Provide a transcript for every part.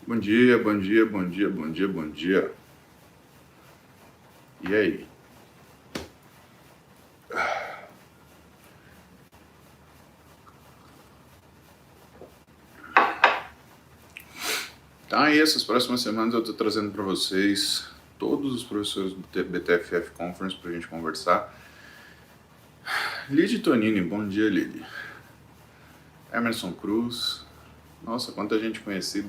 Bom dia, bom dia, bom dia, bom dia, bom dia. E aí? Então aí, essas próximas semanas eu estou trazendo para vocês todos os professores do BTFF Conference para a gente conversar. Lidi Tonini, bom dia, Lidi. Emerson Cruz, nossa, quanta gente conhecida.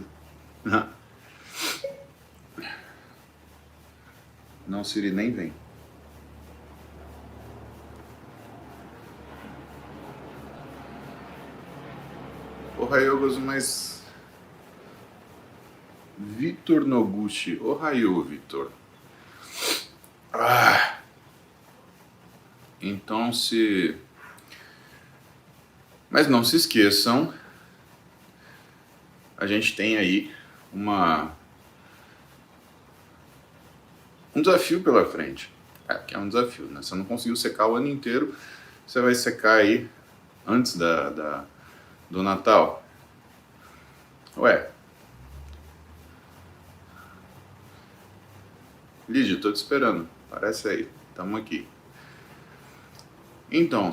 Não, Siri nem vem. Ohayou, mas... Vitor Noguchi, ohayou, Vitor. Então Mas não se esqueçam, a gente tem aí um desafio pela frente. Que é um desafio, né? Você não conseguiu secar o ano inteiro, você vai secar aí antes do Natal. Ué. Lídia, tô te esperando. Aparece aí. Tamo aqui. Então,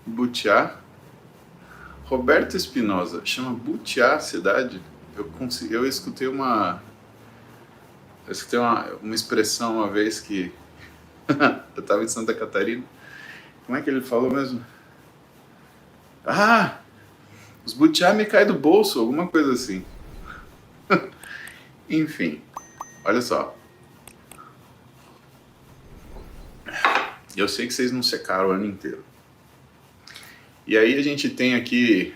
Butiá. Roberto Espinosa. Chama Butiá a cidade? Eu escutei uma expressão uma vez que eu tava em Santa Catarina. Como é que ele falou mesmo? Os butiá me caem do bolso, alguma coisa assim. Enfim, olha só. Eu sei que vocês não secaram o ano inteiro. E aí a gente tem aqui...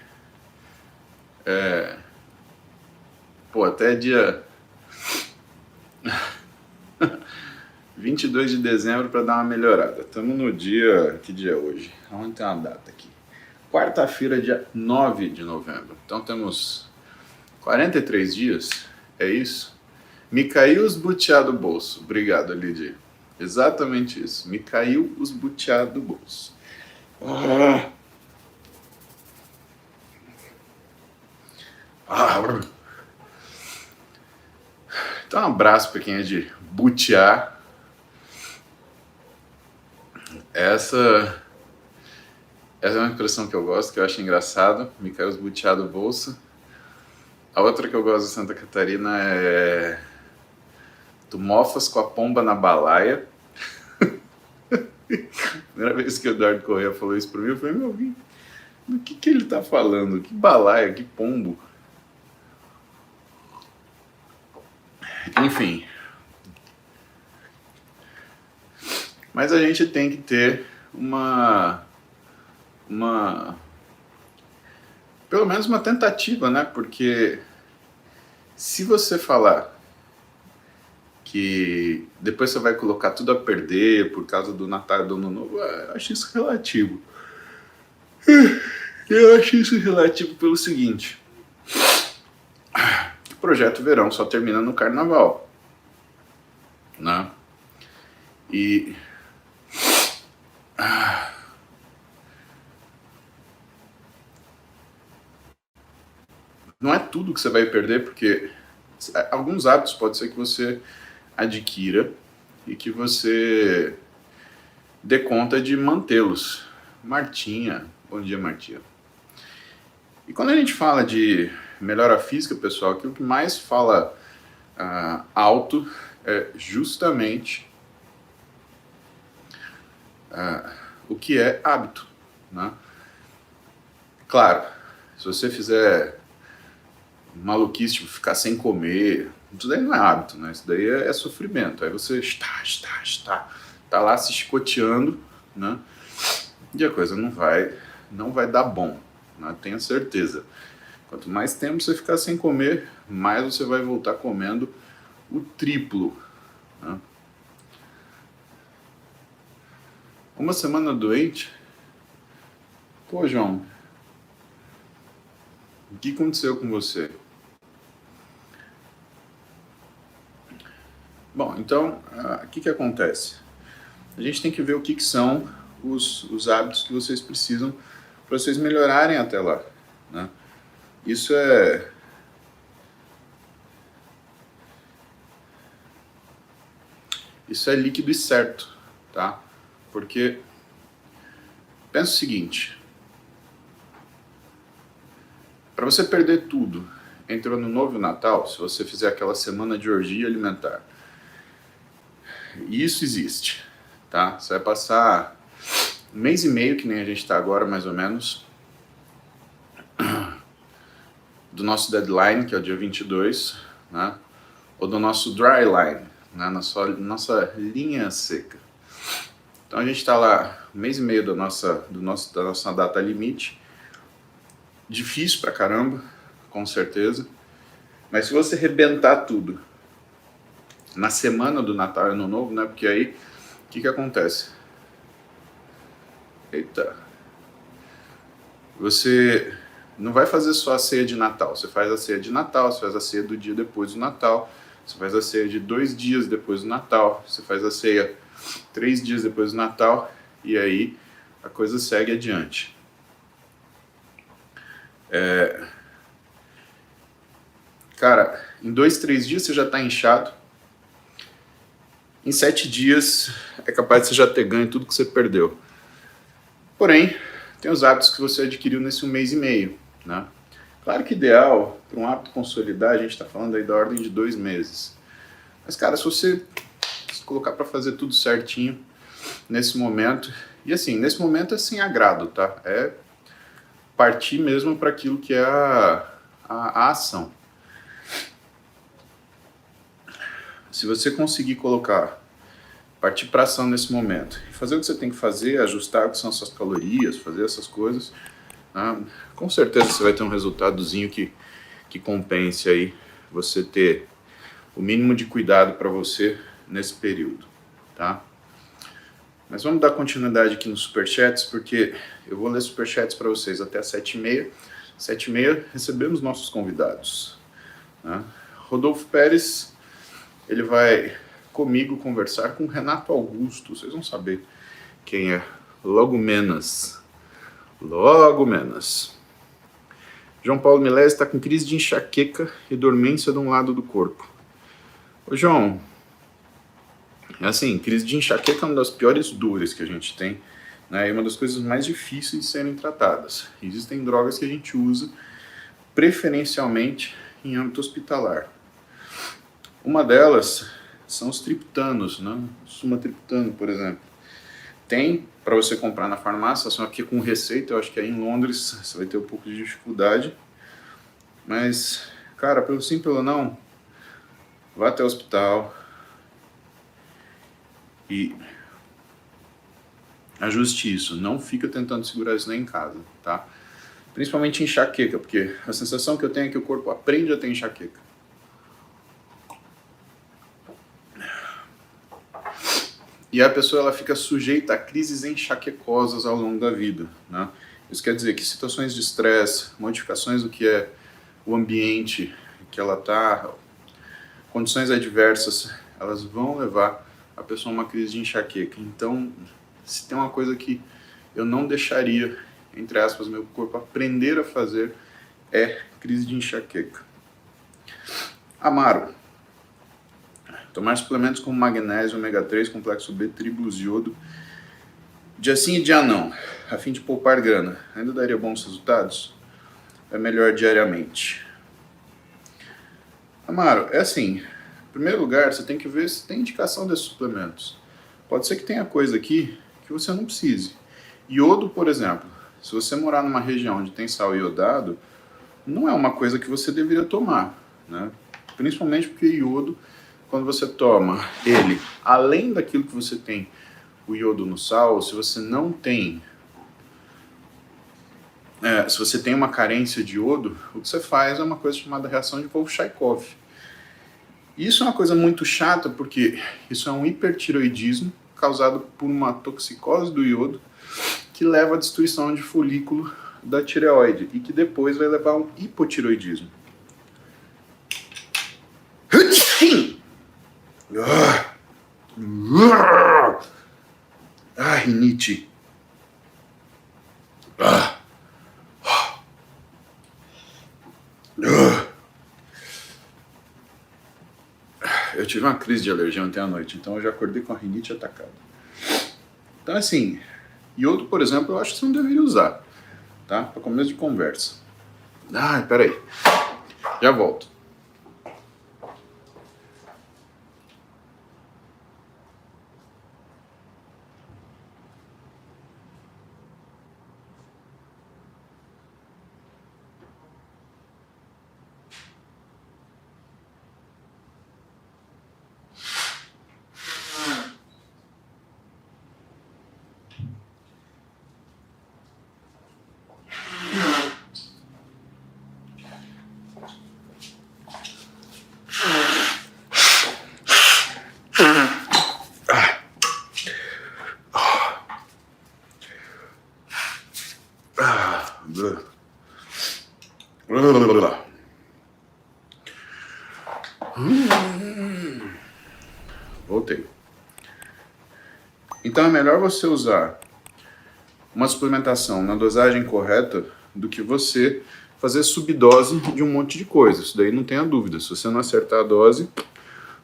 até dia 22 de dezembro para dar uma melhorada. Estamos no dia... Que dia é hoje? Onde tem uma data aqui? Quarta-feira, dia 9 de novembro. Então temos 43 dias. É isso? Me caiu os butiá do bolso. Obrigado, Lidia. Exatamente isso. Me caiu os butiá do bolso. Então, um abraço para quem é de butiá. Essa é uma expressão que eu gosto, que eu acho engraçado. Me caiu os butiá do bolso. A outra que eu gosto de Santa Catarina é... Tu mofas com a pomba na balaia. Primeira vez que o Eduardo Corrêa falou isso pra mim, eu falei, meu, do que ele tá falando? Que balaia, que pombo? Enfim. Mas a gente tem que ter pelo menos uma tentativa, né? Porque se você falar que depois você vai colocar tudo a perder por causa do Natal e do Ano Novo, eu acho isso relativo. Eu acho isso relativo pelo seguinte: o projeto Verão só termina no Carnaval, né? E não é tudo que você vai perder, porque alguns hábitos pode ser que você adquira e que você dê conta de mantê-los. Martinha, bom dia, Martinha. E quando a gente fala de melhora física, pessoal, aquilo que mais fala alto é justamente o que é hábito, né? Claro, se você fizer maluquice, tipo, ficar sem comer, isso daí não é hábito, né? Isso daí é sofrimento. Aí você tá lá se chicoteando, né? E a coisa não vai dar bom, né? Tenha certeza. Quanto mais tempo você ficar sem comer, mais você vai voltar comendo o triplo, né? Uma semana doente? Pô, João, o que aconteceu com você? Bom, então, o que acontece? A gente tem que ver o que são os hábitos que vocês precisam para vocês melhorarem até lá, né? Isso é isso é líquido e certo, tá? Porque pensa o seguinte, para você perder tudo entre o Ano Novo e o Natal, se você fizer aquela semana de orgia alimentar, e isso existe, tá? Você vai passar um mês e meio, que nem a gente está agora, mais ou menos, do nosso deadline, que é o dia 22, né? Ou do nosso dry line, né? Nossa linha seca. Então a gente está lá um mês e meio da nossa data limite. Difícil pra caramba, com certeza. Mas se você rebentar tudo na semana do Natal e Ano Novo, né? Porque aí, o que acontece? Eita. Você não vai fazer só a ceia de Natal. Você faz a ceia de Natal, você faz a ceia do dia depois do Natal, você faz a ceia de 2 dias depois do Natal, você faz a ceia 3 dias depois do Natal, e aí a coisa segue adiante. Cara, em 2, 3 dias você já está inchado. Em 7 dias é capaz de você já ter ganho tudo que você perdeu. Porém, tem os hábitos que você adquiriu nesse 1 mês e meio, né? Claro que ideal, para um hábito consolidar, a gente está falando aí da ordem de 2 meses. Mas, cara, se você se colocar para fazer tudo certinho nesse momento, e assim, nesse momento é sem agrado, tá? É partir mesmo para aquilo que é a ação. Se você conseguir partir para ação nesse momento, e fazer o que você tem que fazer, ajustar o que são suas calorias, fazer essas coisas, né? Com certeza você vai ter um resultadozinho que compense aí você ter o mínimo de cuidado para você nesse período, tá? Mas vamos dar continuidade aqui nos superchats, porque eu vou ler superchats para vocês até as 7h30. 7h30 recebemos nossos convidados, né? Rodolfo Pérez, ele vai comigo conversar com Renato Augusto. Vocês vão saber quem é logo menos. Logo menos. João Paulo Milés está com crise de enxaqueca e dormência de um lado do corpo. Ô João, é assim, crise de enxaqueca é uma das piores dores que a gente tem, né? É uma das coisas mais difíceis de serem tratadas. Existem drogas que a gente usa preferencialmente em âmbito hospitalar. Uma delas são os triptanos, né? Sumatriptano, por exemplo. Tem para você comprar na farmácia, só que com receita. Eu acho que aí em Londres você vai ter um pouco de dificuldade. Mas, cara, pelo sim, pelo não, vá até o hospital e ajuste isso. Não fica tentando segurar isso nem em casa, tá? Principalmente enxaqueca, porque a sensação que eu tenho é que o corpo aprende a ter enxaqueca. E a pessoa ela fica sujeita a crises enxaquecosas ao longo da vida, né? Isso quer dizer que situações de estresse, modificações do que é o ambiente que ela está, condições adversas, elas vão levar a pessoa a uma crise de enxaqueca. Então, se tem uma coisa que eu não deixaria, entre aspas, meu corpo aprender a fazer, é crise de enxaqueca. Amaro. Tomar suplementos como magnésio, ômega 3, complexo B, tribulus, iodo, dia sim e dia não, a fim de poupar grana, ainda daria bons resultados? É melhor diariamente? Amaro, é assim, em primeiro lugar, você tem que ver se tem indicação desses suplementos. Pode ser que tenha coisa aqui que você não precise. Iodo, por exemplo, se você morar numa região onde tem sal iodado, não é uma coisa que você deveria tomar, né? Principalmente porque iodo, quando você toma ele, além daquilo que você tem o iodo no sal, se você não tem, se você tem uma carência de iodo, o que você faz é uma coisa chamada reação de Wolff-Chaikoff. Isso é uma coisa muito chata, porque isso é um hipertiroidismo causado por uma toxicose do iodo que leva à destruição de folículo da tireoide e que depois vai levar a um hipotiroidismo. Rinite. eu tive uma crise de alergia ontem à noite, então eu já acordei com a rinite atacada. Então, assim, iodo, por exemplo, eu acho que você não deveria usar, tá? Para começo de conversa. Ah, peraí. Já volto. Voltei. Então é melhor você usar uma suplementação na dosagem correta do que você fazer subdose de um monte de coisa. Isso daí não tenha dúvida. Se você não acertar a dose,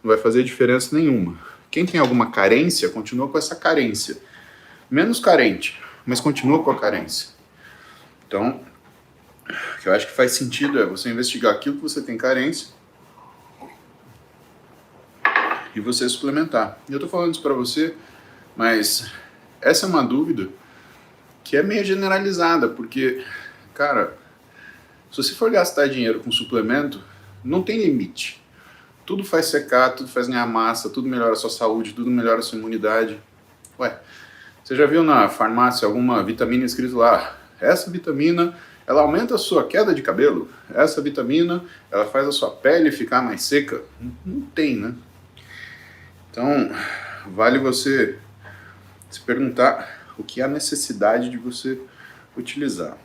não vai fazer diferença nenhuma. Quem tem alguma carência, continua com essa carência. Menos carente, mas continua com a carência. Então, o que eu acho que faz sentido é você investigar aquilo que você tem carência e você suplementar. E eu tô falando isso pra você, mas essa é uma dúvida que é meio generalizada, porque, cara, se você for gastar dinheiro com suplemento, não tem limite. Tudo faz secar, tudo faz ganhar massa, tudo melhora a sua saúde, tudo melhora a sua imunidade. Ué, você já viu na farmácia alguma vitamina escrito lá? Essa vitamina, ela aumenta a sua queda de cabelo. Essa vitamina, ela faz a sua pele ficar mais seca. Não tem, né? Então, vale você se perguntar o que há necessidade de você utilizar.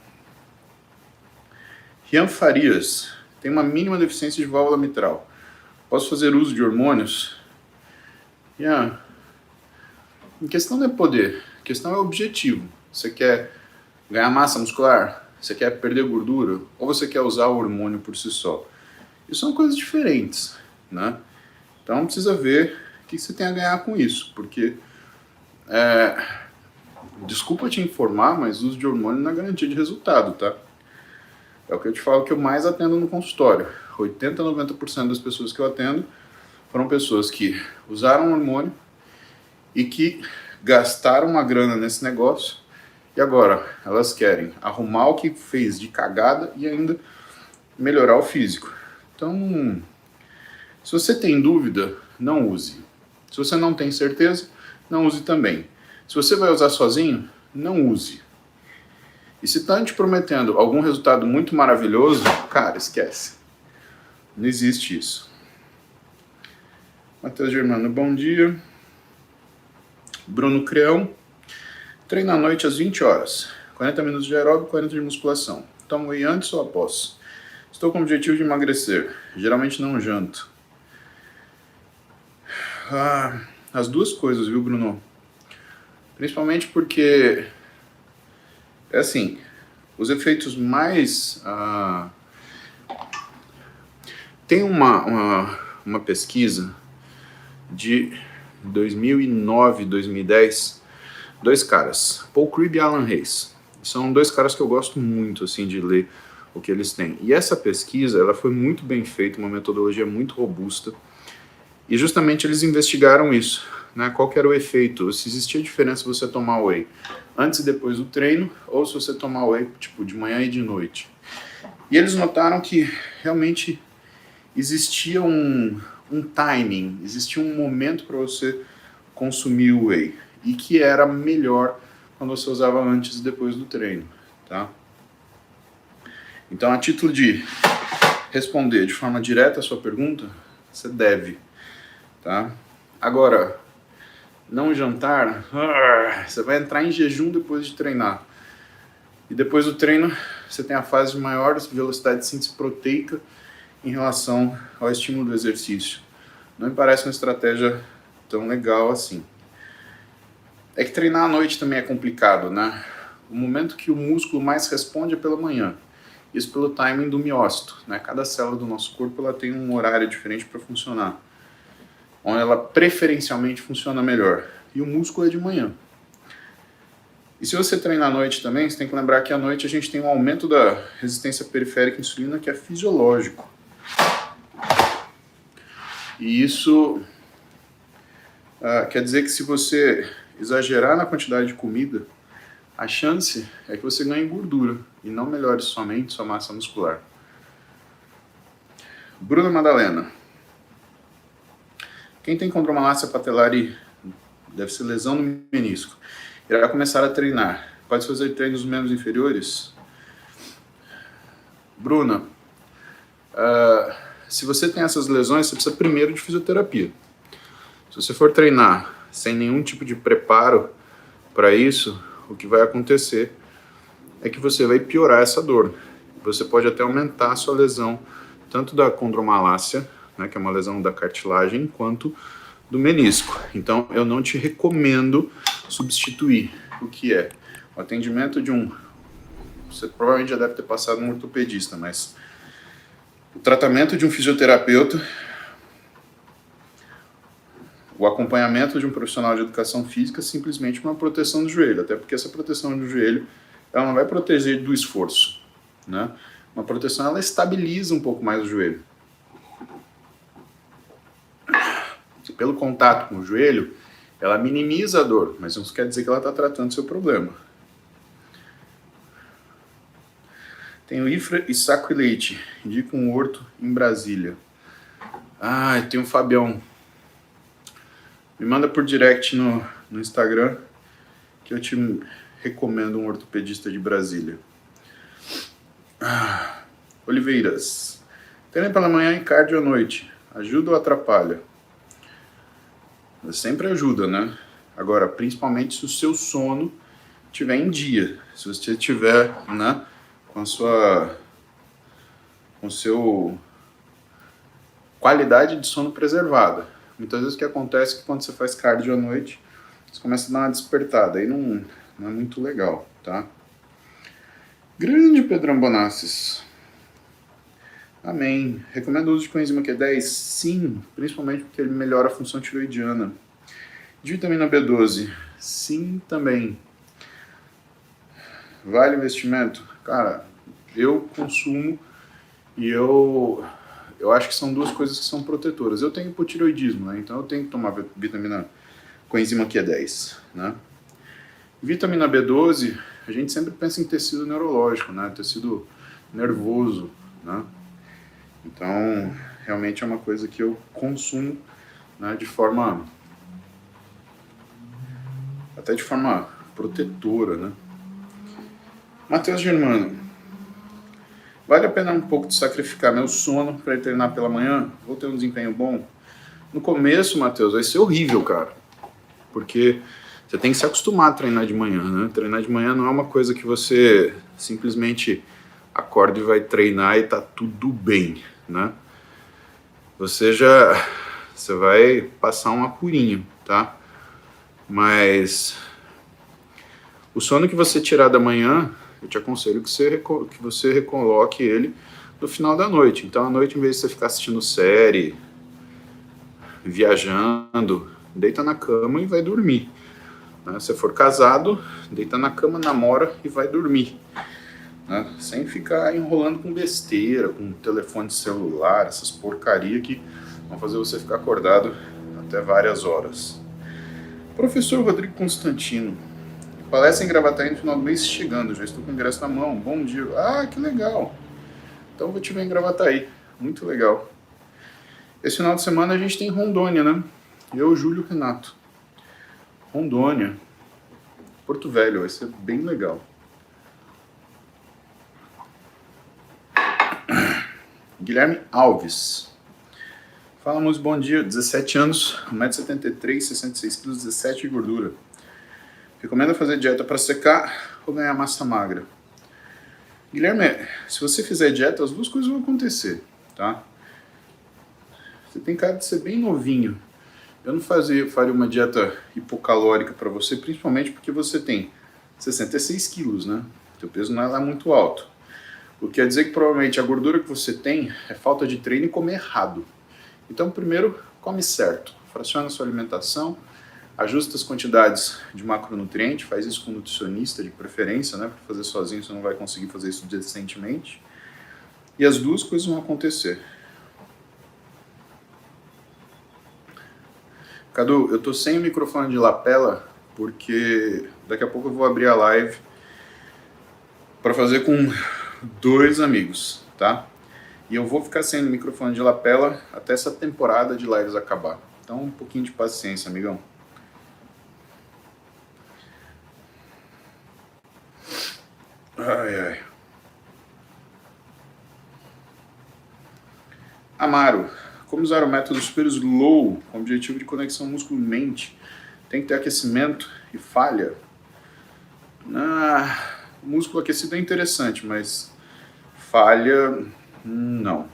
Rian Farias tem uma mínima deficiência de válvula mitral. Posso fazer uso de hormônios? Rian, a questão não é poder, a questão é objetivo. Você quer ganhar massa muscular? Você quer perder gordura? Ou você quer usar o hormônio por si só? Isso são coisas diferentes, né? Então precisa ver o que você tem a ganhar com isso, porque desculpa te informar, mas o uso de hormônio não é garantia de resultado, tá? É o que eu te falo que eu mais atendo no consultório. 80 a 90% das pessoas que eu atendo foram pessoas que usaram hormônio e que gastaram uma grana nesse negócio e agora elas querem arrumar o que fez de cagada e ainda melhorar o físico. Então, se você tem dúvida, não use. Se você não tem certeza, não use também. Se você vai usar sozinho, não use. E se está te prometendo algum resultado muito maravilhoso, cara, esquece. Não existe isso. Matheus Germano, bom dia. Bruno Creão. Treino à noite às 20 horas. 40 minutos de aeróbico, 40 de musculação. Tomo whey antes ou após? Estou com o objetivo de emagrecer. Geralmente não janto. As duas coisas, viu, Bruno? Principalmente porque, é assim, os efeitos mais... Tem uma pesquisa de 2009, 2010, dois caras, Paul Cribb e Alan Hayes. São dois caras que eu gosto muito, assim, de ler o que eles têm. E essa pesquisa, ela foi muito bem feita, uma metodologia muito robusta, e justamente eles investigaram isso, né? Qual que era o efeito, se existia diferença se você tomar whey antes e depois do treino, ou se você tomar whey, tipo, de manhã e de noite. E eles notaram que realmente existia um timing, existia um momento para você consumir o whey, e que era melhor quando você usava antes e depois do treino, tá? Então, a título de responder de forma direta a sua pergunta, você deve, tá? Agora, não jantar, você vai entrar em jejum depois de treinar. E depois do treino, você tem a fase de maior velocidade de síntese proteica em relação ao estímulo do exercício. Não me parece uma estratégia tão legal assim. É que treinar à noite também é complicado, né? O momento que o músculo mais responde é pela manhã. Isso pelo timing do miócito, né? Cada célula do nosso corpo ela tem um horário diferente para funcionar. onde ela preferencialmente funciona melhor. E o músculo é de manhã. E se você treinar à noite também, você tem que lembrar que à noite a gente tem um aumento da resistência periférica à insulina que é fisiológico. E isso quer dizer que se você exagerar na quantidade de comida, a chance é que você ganhe gordura e não melhore somente sua massa muscular. Bruna Madalena. Quem tem condromalácia patelar e deve ser lesão no menisco, irá começar a treinar. Pode fazer treinos nos membros inferiores? Bruna, se você tem essas lesões, você precisa primeiro de fisioterapia. Se você for treinar sem nenhum tipo de preparo para isso, o que vai acontecer é que você vai piorar essa dor. Você pode até aumentar a sua lesão, tanto da condromalácia, né, que é uma lesão da cartilagem, quanto do menisco. Então, eu não te recomendo substituir o que é o atendimento de um... Você provavelmente já deve ter passado um ortopedista, mas o tratamento de um fisioterapeuta, o acompanhamento de um profissional de educação física, simplesmente uma proteção do joelho, até porque essa proteção do joelho, ela não vai proteger do esforço, né? Uma proteção, ela estabiliza um pouco mais o joelho. Pelo contato com o joelho, ela minimiza a dor, mas não quer dizer que ela está tratando o seu problema. Tem o Ifra e Sacrilete, indica um horto em Brasília. Tem o Fabião. Me manda por direct no Instagram que eu te recomendo um ortopedista de Brasília. Oliveiras. Treino pela manhã e cardio à noite. Ajuda ou atrapalha? Sempre ajuda, né? Agora, principalmente se o seu sono estiver em dia. Se você estiver, né, com seu qualidade de sono preservada. Muitas vezes o que acontece é que quando você faz cardio à noite, você começa a dar uma despertada. Aí não é muito legal, tá? Grande Pedrão Bonassis. Amém. Recomendo o uso de coenzima Q10? Sim, principalmente porque ele melhora a função tiroidiana. De vitamina B12? Sim, também. Vale investimento? Cara, eu consumo e eu acho que são duas coisas que são protetoras. Eu tenho hipotiroidismo, né? Então eu tenho que tomar vitamina coenzima Q10, né? Vitamina B12, a gente sempre pensa em tecido neurológico, né? Tecido nervoso, né? Então, realmente é uma coisa que eu consumo, né, até de forma protetora, né? Matheus Germano. Vale a pena um pouco de sacrificar meu sono para ir treinar pela manhã? Vou ter um desempenho bom? No começo, Matheus, vai ser horrível, cara. Porque você tem que se acostumar a treinar de manhã, né? Treinar de manhã não é uma coisa que você simplesmente acorda e vai treinar e tá tudo bem, né? Você vai passar um apurinho, tá? Mas o sono que você tirar da manhã, eu te aconselho que você recoloque ele no final da noite. Então, à noite, em vez de você ficar assistindo série, viajando, deita na cama e vai dormir. Né? Se for casado, deita na cama, namora e vai dormir. Né? Sem ficar enrolando com besteira, com telefone celular, essas porcaria que vão fazer você ficar acordado até várias horas. Professor Rodrigo Constantino. Palestra em Gravataí no final do mês chegando, já estou com o ingresso na mão, bom dia. Que legal. Então vou te ver em Gravataí, muito legal. Esse final de semana a gente tem Rondônia, né? Eu, Júlio, Renato. Rondônia, Porto Velho, vai ser bem legal. Guilherme Alves. Fala, moço, bom dia. 17 anos, 1,73m, 66 kg, 17 de gordura. Recomenda fazer dieta para secar ou ganhar massa magra? Guilherme, se você fizer dieta, as duas coisas vão acontecer, tá? Você tem cara de ser bem novinho. Eu não faria uma dieta hipocalórica para você, principalmente porque você tem 66 quilos, né? Seu peso não é lá muito alto. O que quer dizer que provavelmente a gordura que você tem é falta de treino e comer errado. Então, primeiro, come certo. fraciona a sua alimentação, ajusta as quantidades de macronutriente, faz isso com um nutricionista de preferência, né? Para fazer sozinho você não vai conseguir fazer isso decentemente. E as duas coisas vão acontecer. Cadu, eu tô sem o microfone de lapela porque daqui a pouco eu vou abrir a live para fazer com 2 amigos, tá? E eu vou ficar sem o microfone de lapela até essa temporada de lives acabar. Então, um pouquinho de paciência, amigão. Ai, ai. Amaro, como usar o método Super Slow com o objetivo de conexão músculo-mente? Tem que ter aquecimento e falha? O músculo aquecido é interessante, mas falha, não.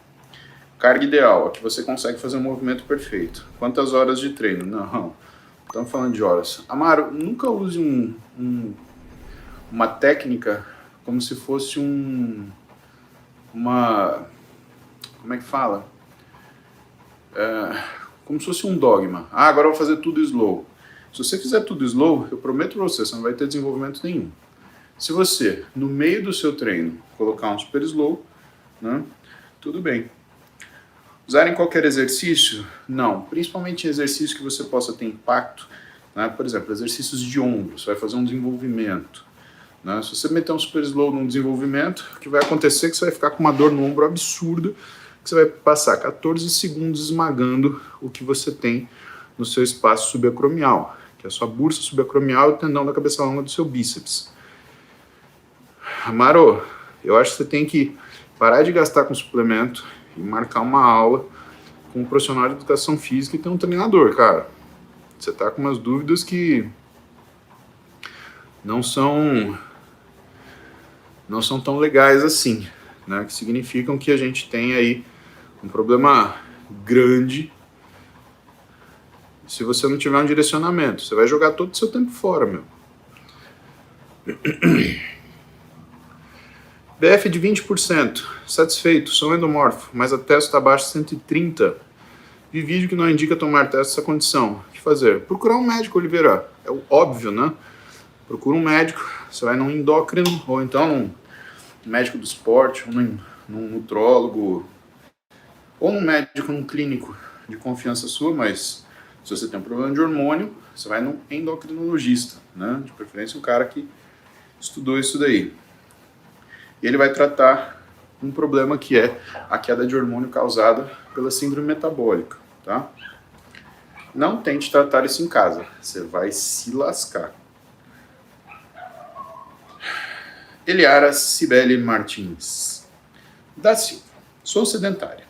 Carga ideal, a que você consegue fazer um movimento perfeito. Quantas horas de treino? Não, estamos falando de horas. Amaro, nunca use uma técnica como se fosse como é que fala? Como se fosse um dogma. Agora eu vou fazer tudo slow. Se você fizer tudo slow, eu prometo pra você não vai ter desenvolvimento nenhum. Se você, no meio do seu treino, colocar um super slow, né, tudo bem. Usar em qualquer exercício? Não. Principalmente em exercícios que você possa ter impacto. Né? Por exemplo, exercícios de ombro, você vai fazer um desenvolvimento. Né? Se você meter um super slow num desenvolvimento, o que vai acontecer é que você vai ficar com uma dor no ombro absurda, que você vai passar 14 segundos esmagando o que você tem no seu espaço subacromial, que é a sua bursa subacromial e o tendão da cabeça longa do seu bíceps. Amaro, eu acho que você tem que parar de gastar com suplemento e marcar uma aula com um profissional de educação física e ter um treinador, cara. Você tá com umas dúvidas que não são tão legais assim, né? Que significam que a gente tem aí um problema grande. Se você não tiver um direcionamento, você vai jogar todo o seu tempo fora, meu. BF de 20%, satisfeito, sou endomorfo, mas a testo está abaixo de 130. Vi vídeo que não indica tomar teste nessa condição. O que fazer? Procurar um médico, Oliveira. É o óbvio, né? Procura um médico, você vai num endócrino, ou então num médico do esporte, ou num nutrólogo, ou num médico, num clínico de confiança sua, mas se você tem um problema de hormônio, você vai num endocrinologista, né? De preferência um cara que estudou isso daí. E ele vai tratar um problema que é a queda de hormônio causada pela síndrome metabólica, tá? Não tente tratar isso em casa, você vai se lascar. Eliara Cibele Martins da Silva. Sou sedentária.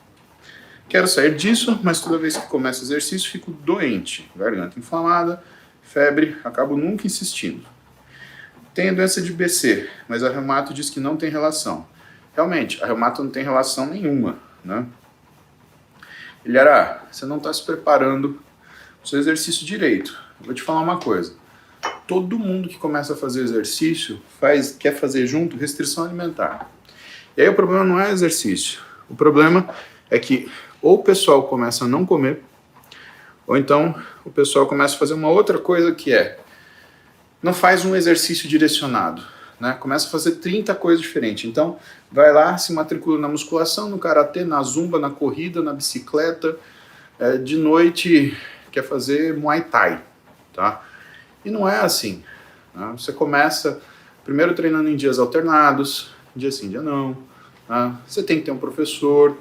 Quero sair disso, mas toda vez que começo exercício fico doente. Garganta inflamada, febre, acabo nunca insistindo. Tenho doença de BC, mas a reumato diz que não tem relação. Realmente, a reumato não tem relação nenhuma, né? Eliara, você não está se preparando para o seu exercício direito. Eu vou te falar uma coisa. Todo mundo que começa a fazer exercício quer fazer junto restrição alimentar. E aí o problema não é exercício. O problema é que ou o pessoal começa a não comer, ou então o pessoal começa a fazer uma outra coisa que não faz um exercício direcionado, né? Começa a fazer 30 coisas diferentes. Então, vai lá, se matricula na musculação, no karatê, na zumba, na corrida, na bicicleta. De noite quer fazer Muay Thai, tá? E não é assim. Né? Você começa primeiro treinando em dias alternados, dia sim, dia não. Né? Você tem que ter um professor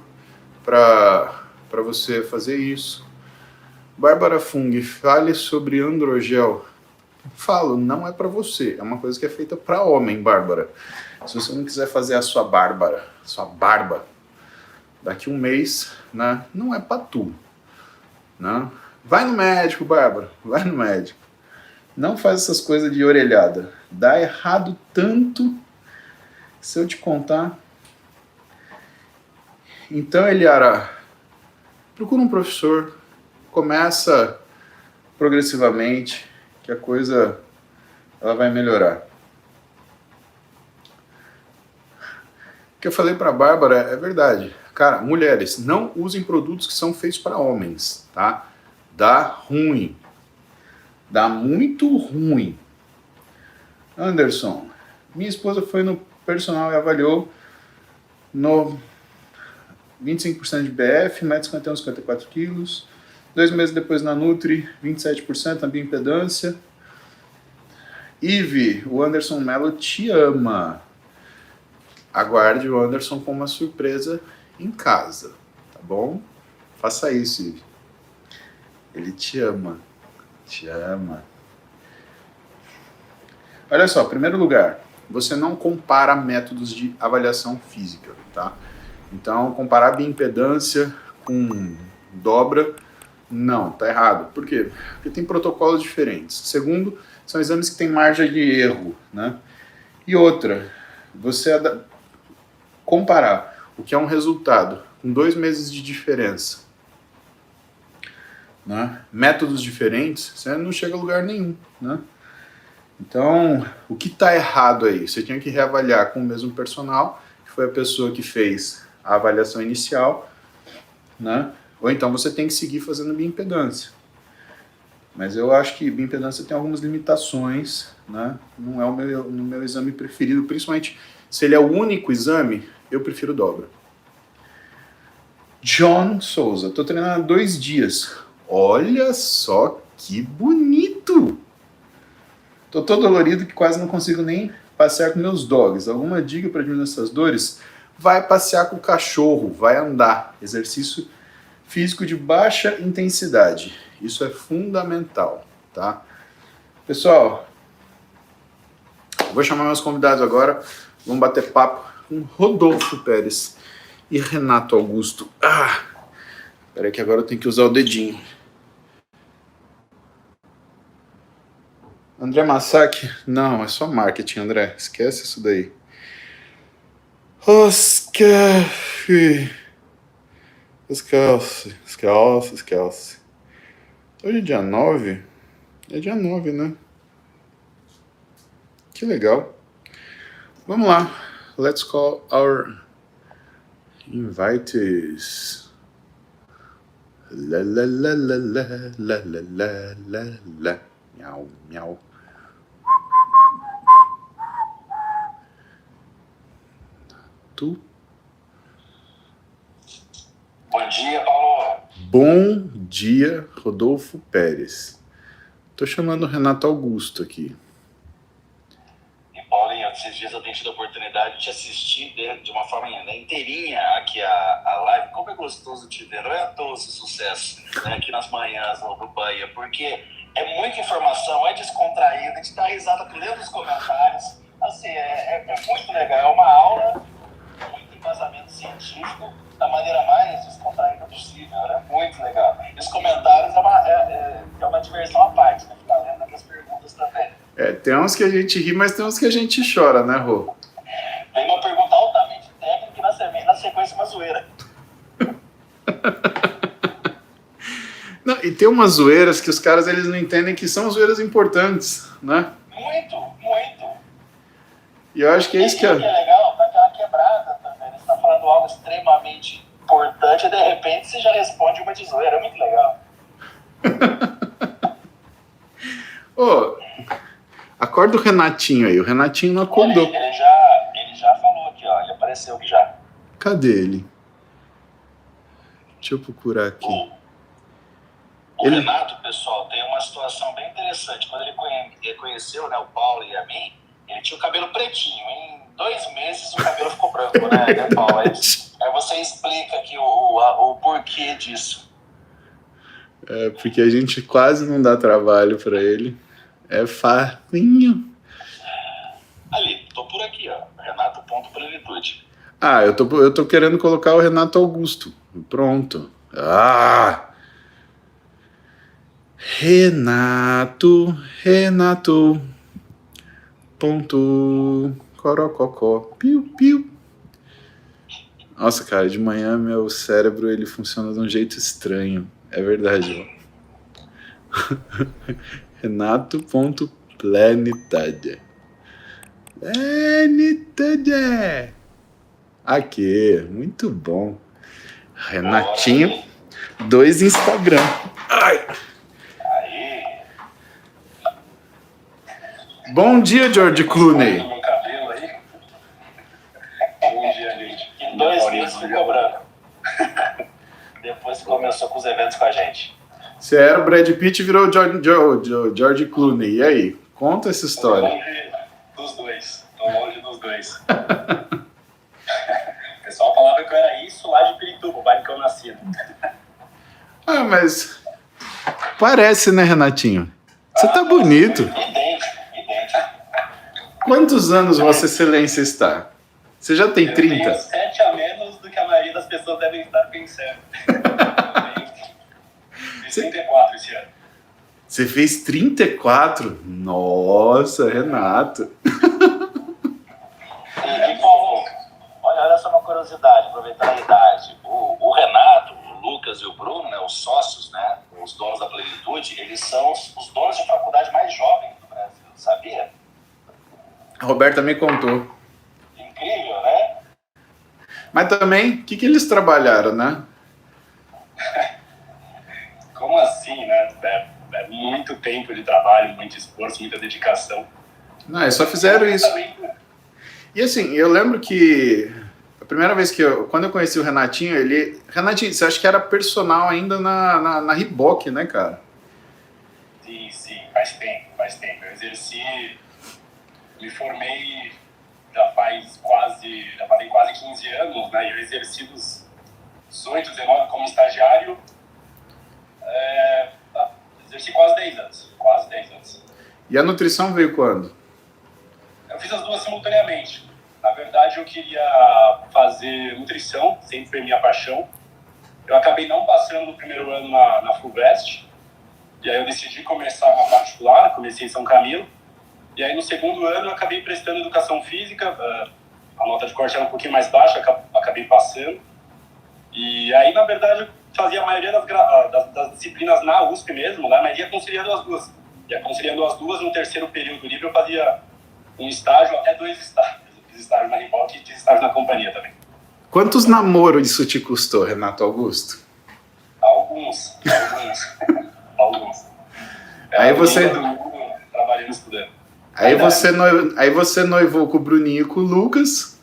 para você fazer isso. Bárbara Fung, fale sobre androgel. Falo, não é para você, é uma coisa que é feita para homem, Bárbara. Se você não quiser fazer a sua barba, daqui um mês, né, não é para tu. Né? Vai no médico, Bárbara, vai no médico. Não faz essas coisas de orelhada. Dá errado tanto, se eu te contar. Então, Eliara, procura um professor, começa progressivamente, que a coisa ela vai melhorar. O que eu falei para a Bárbara é verdade. Cara, mulheres, não usem produtos que são feitos para homens, tá? dá ruim. Dá muito ruim. Anderson, minha esposa foi no personal e avaliou no 25% de BF, 1,51 m, 54 quilos. 2 meses depois na Nutri, 27% na bioimpedância. Ive, o Anderson Mello te ama. Aguarde o Anderson com uma surpresa em casa, tá bom? Faça isso, Ive. Ele te ama. Te ama. Olha só, primeiro lugar, você não compara métodos de avaliação física, tá? Então, comparar bioimpedância com dobra, não, tá errado. Por quê? Porque tem protocolos diferentes. Segundo, são exames que têm margem de erro, né? E outra, você comparar o que é um resultado com 2 meses de diferença, né? Métodos diferentes, você não chega a lugar nenhum, né? Então, o que está errado aí? Você tinha que reavaliar com o mesmo personal, que foi a pessoa que fez a avaliação inicial, né? Ou então você tem que seguir fazendo bioimpedância. Mas eu acho que bioimpedância tem algumas limitações, né? Não é o meu exame preferido, principalmente se ele é o único exame, eu prefiro dobra. John Souza, estou treinando há 2 dias. Olha só que bonito! Tô todo dolorido que quase não consigo nem passear com meus dogs. Alguma dica para diminuir essas dores? Vai passear com o cachorro, vai andar. Exercício físico de baixa intensidade. Isso é fundamental, tá? Pessoal, vou chamar meus convidados agora. Vamos bater papo com Rodolfo Pérez e Renato Augusto. Peraí que agora eu tenho que usar o dedinho. André Massac? Não, é só marketing, André. Esquece isso daí. Esquece. Hoje é dia 9? É dia 9, né? Que legal. Vamos lá. Let's call our invitees. La la la la la la la la la la. Miau, miau. Bom dia, Paulo. Bom dia, Rodolfo Pérez. Tô chamando o Renato Augusto aqui. E Paulinho, esses dias eu tenho tido a oportunidade de te assistir de uma forma inteirinha aqui a live. Como é gostoso te ver, não é à toa esse sucesso, né, aqui nas manhãs do Bahia, porque é muita informação, é descontraído, a gente dá risada lendo os comentários. Assim, é muito legal, é uma aula, muito embasamento científico, da maneira mais descontraída possível, é muito legal. E os comentários é uma diversão à parte, né? Ficar lendo aquelas perguntas também. Tem uns que a gente ri, mas tem uns que a gente chora, né, Rô? Tem uma pergunta altamente técnica e na sequência uma zoeira. Não, e tem umas zoeiras que os caras eles não entendem que são zoeiras importantes, né? Muito. E eu acho que é isso que é legal, pra aquela quebrada também. Você está falando algo extremamente importante e de repente você já responde uma de zoeira. É muito legal. Acorda o Renatinho aí. O Renatinho não acordou. Ele já falou aqui, ó. Ele apareceu aqui já. Cadê ele? Deixa eu procurar aqui. O Renato, pessoal, tem uma situação bem interessante. Quando ele conheceu, né, o Paulo e a mim, ele tinha o cabelo pretinho. Em 2 meses o cabelo ficou branco, né, Paulo? Aí você explica aqui o porquê disso. Porque a gente quase não dá trabalho pra ele. É facinho. Ali, tô por aqui, ó. Renato.plenitude. Eu tô querendo colocar o Renato Augusto. Pronto. Renato. Ponto. Corococó. Piu, piu. Nossa, cara, de manhã meu cérebro ele funciona de um jeito estranho. É verdade, ó. Renato.plenitude. Aqui, muito bom. Renatinho, 2 Instagram. Ai! Bom dia, George Clooney. Meu cabelo aí. Bom dia, gente. Em 2 meses ficou branco. Depois começou com os eventos com a gente. Você era o Brad Pitt e virou o George Clooney. E aí? Conta essa história. Tô longe dos dois. O pessoal falava que eu era isso lá de Pirituba, o bairro que eu nasci. Ah, mas parece, né, Renatinho? Você tá bonito. Idêntico. Quantos anos Vossa Excelência está? Você já tem 30? Eu tenho 7 a menos do que a maioria das pessoas devem estar pensando. Fiz 34 esse ano. Você fez 34? Nossa, Renato. E Paulo, olha só uma curiosidade, aproveitando a idade. O Renato, o Lucas e o Bruno, né, os sócios, né, os donos da Plenitude, eles são os donos de faculdade mais jovens do Brasil, sabia? A Roberta me contou. Incrível, né? Mas também, o que eles trabalharam, né? Como assim, né? É muito tempo de trabalho, muito esforço, muita dedicação. Não, eles só fizeram isso. E assim, eu lembro que a primeira vez quando eu conheci o Renatinho, Renatinho, você acha que era personal ainda na Reebok, né, cara? Sim, faz tempo. Eu exerci, me formei já fazem quase 15 anos, né? Eu exerci dos 18, 19 como estagiário, exerci quase 10 anos. E a nutrição veio quando? Eu fiz as duas simultaneamente. Na verdade, eu queria fazer nutrição, sempre foi minha paixão. Eu acabei não passando no primeiro ano na FUVEST, e aí eu decidi começar uma particular, comecei em São Camilo. E aí no segundo ano eu acabei prestando educação física, a nota de corte era um pouquinho mais baixa, acabei passando. E aí, na verdade, eu fazia a maioria das disciplinas na USP mesmo, né? Mas ia conciliando as duas. No terceiro período livre eu fazia um estágio, até 2 estágios. Eu fiz estágio na Reebok e fiz estágio na companhia também. Quantos namoros isso te custou, Renato Augusto? Alguns. Aí você... Trabalhando, estudando. Aí você noivou com o Bruninho e com o Lucas,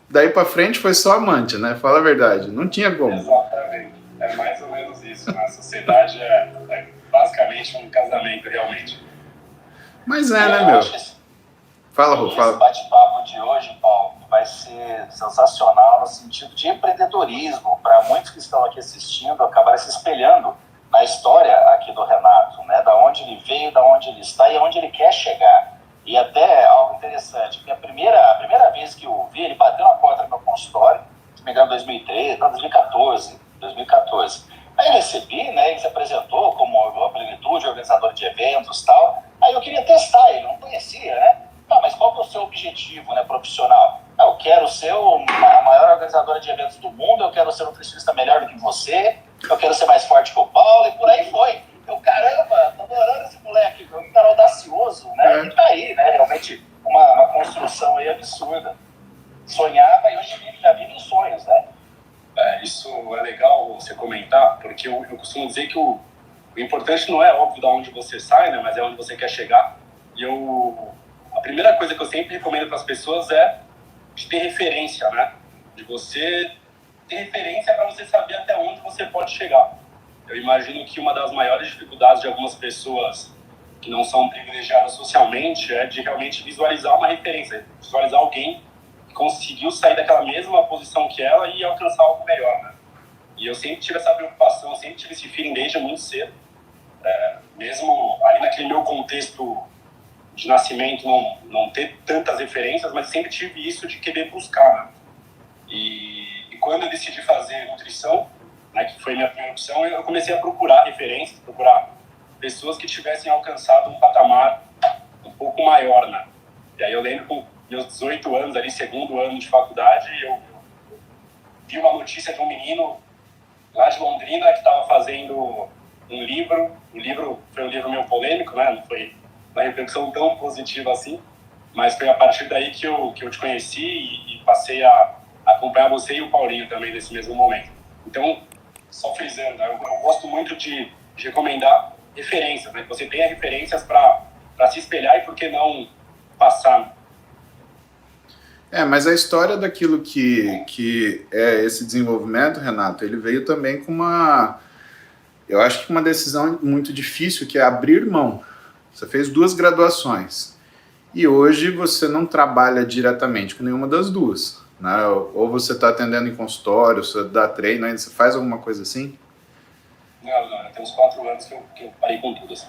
daí pra frente foi só amante, né? Fala a verdade, não tinha como. Exatamente, é mais ou menos isso, né? A sociedade é basicamente um casamento, realmente. Mas né, meu? Fala, Rô, fala. Esse bate-papo de hoje, Paulo, vai ser sensacional no sentido de empreendedorismo, para muitos que estão aqui assistindo acabarem se espelhando na história aqui do Renato, né? Da onde ele veio, da onde ele está e aonde ele quer chegar. E até algo interessante, que a primeira vez que eu o vi, ele bateu na porta do meu consultório, se me engano, 2014. Aí eu recebi, né? Ele se apresentou como a Plenitude, organizador de eventos e tal. Aí eu queria testar ele, não conhecia, né? Tá, mas qual que é o seu objetivo, né, profissional? Eu quero ser a maior organizadora de eventos do mundo, eu quero ser um nutricionista melhor do que você, eu quero ser mais forte que o Paulo, e por aí foi. Eu, caramba, tô adorando esse moleque, um cara audacioso, né? E tá aí, né? Realmente uma construção aí absurda. Sonhava e hoje já vive os sonhos, né? Isso é legal você comentar, porque eu costumo dizer que o importante não é óbvio de onde você sai, né? Mas é onde você quer chegar. E a primeira coisa que eu sempre recomendo para as pessoas é de ter referência, né? De você ter referência para você saber até onde você pode chegar. Eu imagino que uma das maiores dificuldades de algumas pessoas que não são privilegiadas socialmente é de realmente visualizar uma referência, visualizar alguém que conseguiu sair daquela mesma posição que ela e alcançar algo melhor, né? E eu sempre tive essa preocupação, eu sempre tive esse feeling desde muito cedo. Mesmo ali naquele meu contexto de nascimento não ter tantas referências, mas sempre tive isso de querer buscar, né? E quando eu decidi fazer nutrição, né, que foi minha primeira opção, eu comecei a procurar referências, procurar pessoas que tivessem alcançado um patamar um pouco maior, né? E aí eu lembro com meus 18 anos, ali, segundo ano de faculdade, eu vi uma notícia de um menino lá de Londrina que estava fazendo um livro. O livro foi um livro meio polêmico, né? Não foi uma repercussão tão positiva assim, mas foi a partir daí que eu te conheci e passei a acompanhar você e o Paulinho também nesse mesmo momento. Então, só frisando, né? Eu gosto muito de recomendar referências, né? Que você tenha referências para para se espelhar e por que não passar. Mas a história daquilo que é esse desenvolvimento, Renato, ele veio também com eu acho que uma decisão muito difícil, que é abrir mão. Você fez 2 graduações e hoje você não trabalha diretamente com nenhuma das duas, né? Ou você está atendendo em consultório, você dá treino, ainda você faz alguma coisa assim? Não, tem uns 4 anos que eu parei com tudo, assim.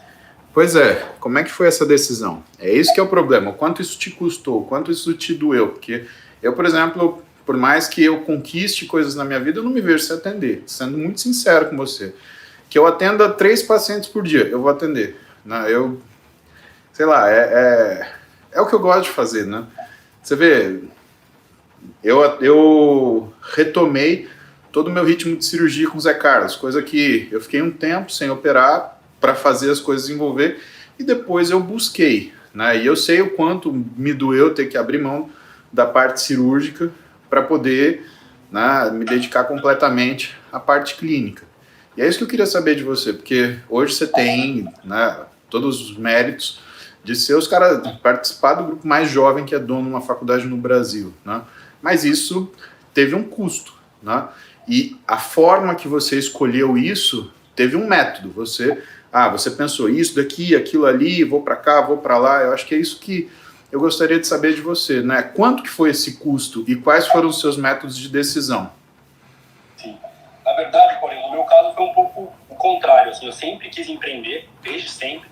Pois é, como é que foi essa decisão? É isso que é o problema, o quanto isso te custou, o quanto isso te doeu, porque eu, por exemplo, por mais que eu conquiste coisas na minha vida, eu não me vejo sem atender, sendo muito sincero com você, que eu atenda 3 pacientes por dia, eu vou atender, né? Sei lá, é o que eu gosto de fazer, né? Você vê, eu retomei todo o meu ritmo de cirurgia com o Zé Carlos, coisa que eu fiquei um tempo sem operar, para fazer as coisas desenvolver, e depois eu busquei, né? E eu sei o quanto me doeu ter que abrir mão da parte cirúrgica para poder, né, me dedicar completamente à parte clínica. E é isso que eu queria saber de você, porque hoje você tem, né, todos os méritos de ser os caras, participar do grupo mais jovem que é dono de uma faculdade no Brasil, né? Mas isso teve um custo, né? E a forma que você escolheu isso teve um método. Você pensou isso daqui, aquilo ali, vou para cá, vou para lá. Eu acho que é isso que eu gostaria de saber de você, né? Quanto que foi esse custo e quais foram os seus métodos de decisão? Sim. Na verdade, porém, no meu caso foi um pouco o contrário. Assim, eu sempre quis empreender, desde sempre.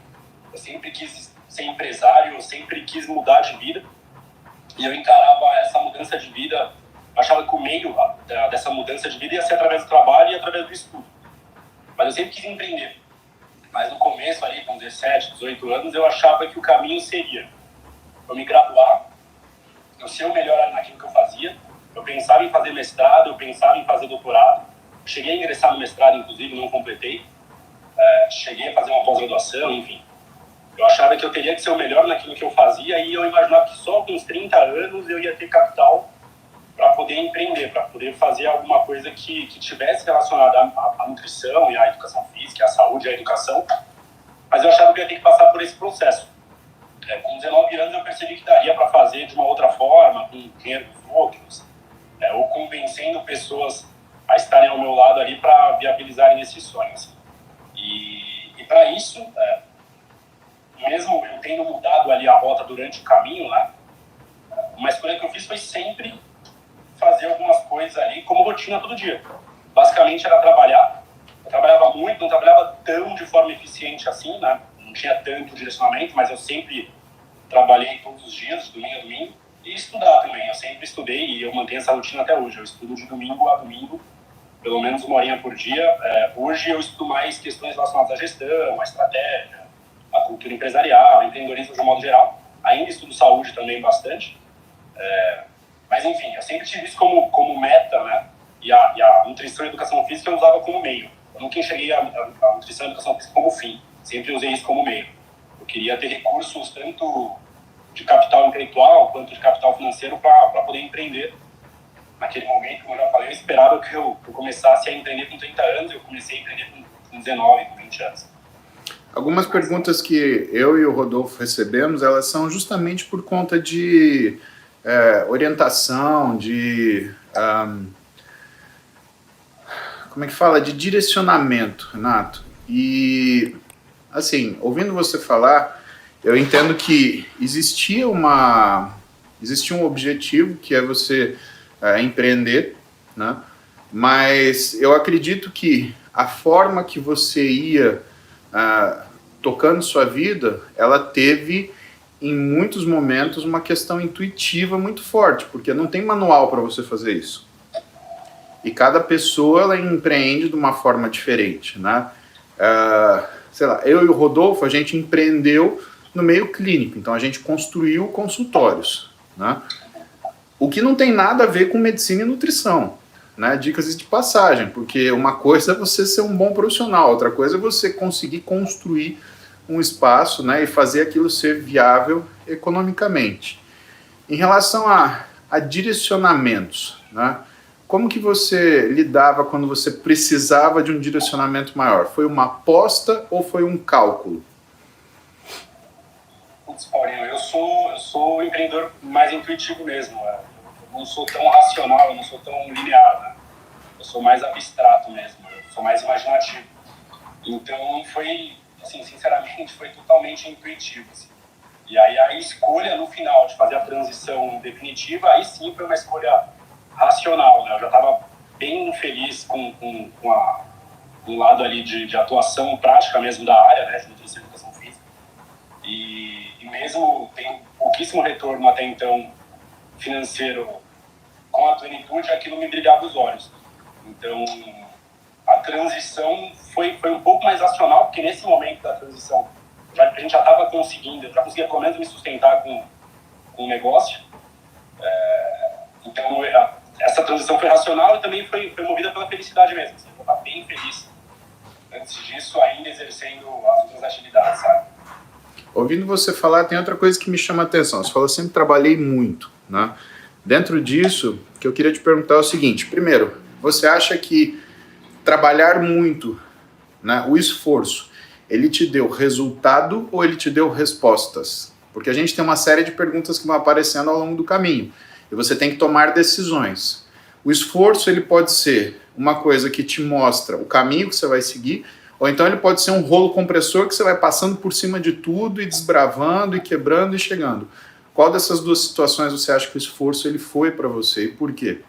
Eu sempre quis ser empresário, eu sempre quis mudar de vida. E eu encarava essa mudança de vida, achava que o meio dessa mudança de vida ia ser através do trabalho e através do estudo. Mas eu sempre quis empreender. Mas no começo, ali, com 17, 18 anos, eu achava que o caminho seria eu me graduar, eu ser o melhor naquilo que eu fazia, eu pensava em fazer mestrado, eu pensava em fazer doutorado, cheguei a ingressar no mestrado, inclusive, não completei, cheguei a fazer uma pós-graduação, enfim. Eu achava que eu teria que ser o melhor naquilo que eu fazia e eu imaginava que só com uns 30 anos eu ia ter capital para poder empreender, para poder fazer alguma coisa que tivesse relacionada à nutrição e à educação física, à saúde e à educação, mas eu achava que eu ia ter que passar por esse processo. Com 19 anos eu percebi que daria para fazer de uma outra forma, com dinheiro dos outros, ou convencendo pessoas a estarem ao meu lado ali para viabilizarem esses sonhos. E para isso, mesmo eu tendo mudado ali a rota durante o caminho, né, uma escolha que eu fiz foi sempre fazer algumas coisas ali como rotina todo dia. Basicamente era trabalhar. Eu trabalhava muito, não trabalhava tão de forma eficiente assim, né? Não tinha tanto direcionamento, mas eu sempre trabalhei todos os dias, de domingo a domingo, e estudar também. Eu sempre estudei e eu mantenho essa rotina até hoje. Eu estudo de domingo a domingo, pelo menos 1 horinha por dia. Hoje eu estudo mais questões relacionadas à gestão, à estratégia, à cultura empresarial, empreendedorismo de um modo geral. Ainda estudo saúde também bastante. Mas, enfim, eu sempre tive isso como meta, né? E a nutrição e a educação física eu usava como meio. Eu nunca enxerguei a nutrição e a educação física como fim. Sempre usei isso como meio. Eu queria ter recursos tanto de capital intelectual quanto de capital financeiro para poder empreender. Naquele momento, como eu já falei, eu esperava que eu começasse a empreender com 30 anos. Eu comecei a empreender com 19, com 20 anos. Algumas perguntas que eu e o Rodolfo recebemos, elas são justamente por conta de orientação, como é que fala? De direcionamento, Renato. E, assim, ouvindo você falar, eu entendo que existia um objetivo, que é você empreender, né? Mas eu acredito que a forma que você ia tocando sua vida, ela teve em muitos momentos uma questão intuitiva muito forte, porque não tem manual para você fazer isso. E cada pessoa ela empreende de uma forma diferente, né? Sei lá, eu e o Rodolfo, a gente empreendeu no meio clínico, então a gente construiu consultórios, né? O que não tem nada a ver com medicina e nutrição, né? Dicas de passagem, porque uma coisa é você ser um bom profissional, outra coisa é você conseguir construir um espaço, né, e fazer aquilo ser viável economicamente. Em relação a direcionamentos, né, como que você lidava quando você precisava de um direcionamento maior? Foi uma aposta ou foi um cálculo? Putz, Paulinho, eu sou empreendedor mais intuitivo mesmo. Eu não sou tão racional, eu não sou tão linear, né? Eu sou mais abstrato mesmo, eu sou mais imaginativo. Então foi, assim, sinceramente, foi totalmente intuitivo, assim. E aí a escolha no final de fazer a transição definitiva, aí sim foi uma escolha racional, né? Eu já estava bem feliz com um lado ali de atuação prática mesmo da área, né, de nutrição e educação física. E mesmo tem pouquíssimo retorno até então financeiro com a plenitude, aquilo me brilhava os olhos. Então, a transição foi um pouco mais racional, porque nesse momento da transição, a gente já estava conseguindo, eu já conseguia pelo menos me sustentar com o negócio. Então, essa transição foi racional e também foi movida pela felicidade mesmo. Assim, eu estava bem feliz antes disso, ainda exercendo as outras atividades, sabe? Ouvindo você falar, tem outra coisa que me chama a atenção. Você falou, sempre trabalhei muito, né? Dentro disso, que eu queria te perguntar é o seguinte. Primeiro, você acha que trabalhar muito, né, o esforço, ele te deu resultado ou ele te deu respostas? Porque a gente tem uma série de perguntas que vão aparecendo ao longo do caminho. E você tem que tomar decisões. O esforço, ele pode ser uma coisa que te mostra o caminho que você vai seguir, ou então ele pode ser um rolo compressor que você vai passando por cima de tudo e desbravando e quebrando e chegando. Qual dessas duas situações você acha que o esforço ele foi para você e por quê?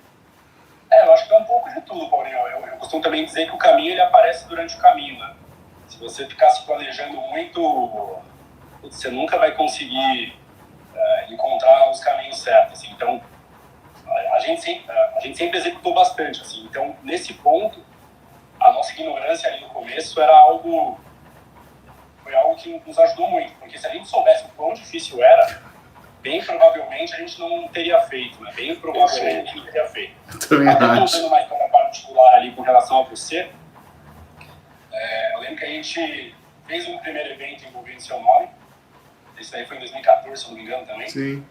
Eu acho que é um pouco de tudo, Paulinho. Eu costumo também dizer que o caminho ele aparece durante o caminho, né? Se você ficar se planejando muito, você nunca vai conseguir encontrar os caminhos certos. Assim. Então, a gente sempre executou bastante. Assim. Então, nesse ponto, a nossa ignorância ali no começo foi algo que nos ajudou muito, porque se a gente soubesse o quão difícil era, bem provavelmente a gente não teria feito, né? Bem provavelmente não teria feito. Até contando mais para a particular ali com relação a você, eu lembro que a gente fez um primeiro evento envolvendo seu nome, esse aí foi em 2014, se eu não me engano também. Sim.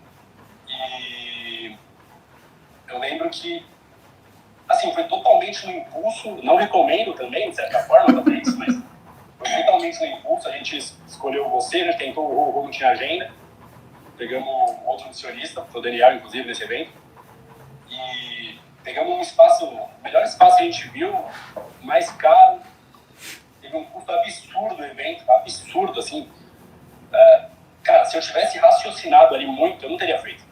E eu lembro que, assim, foi totalmente no impulso, não recomendo também, de certa forma, fazer isso, mas foi totalmente no impulso, a gente escolheu você, a gente tentou, o não tinha agenda, pegamos outro nutricionista, o Daniel, inclusive, nesse evento, e pegamos um espaço, o melhor espaço que a gente viu, mais caro, teve um custo absurdo do evento, absurdo, assim. Cara, se eu tivesse raciocinado ali muito, eu não teria feito,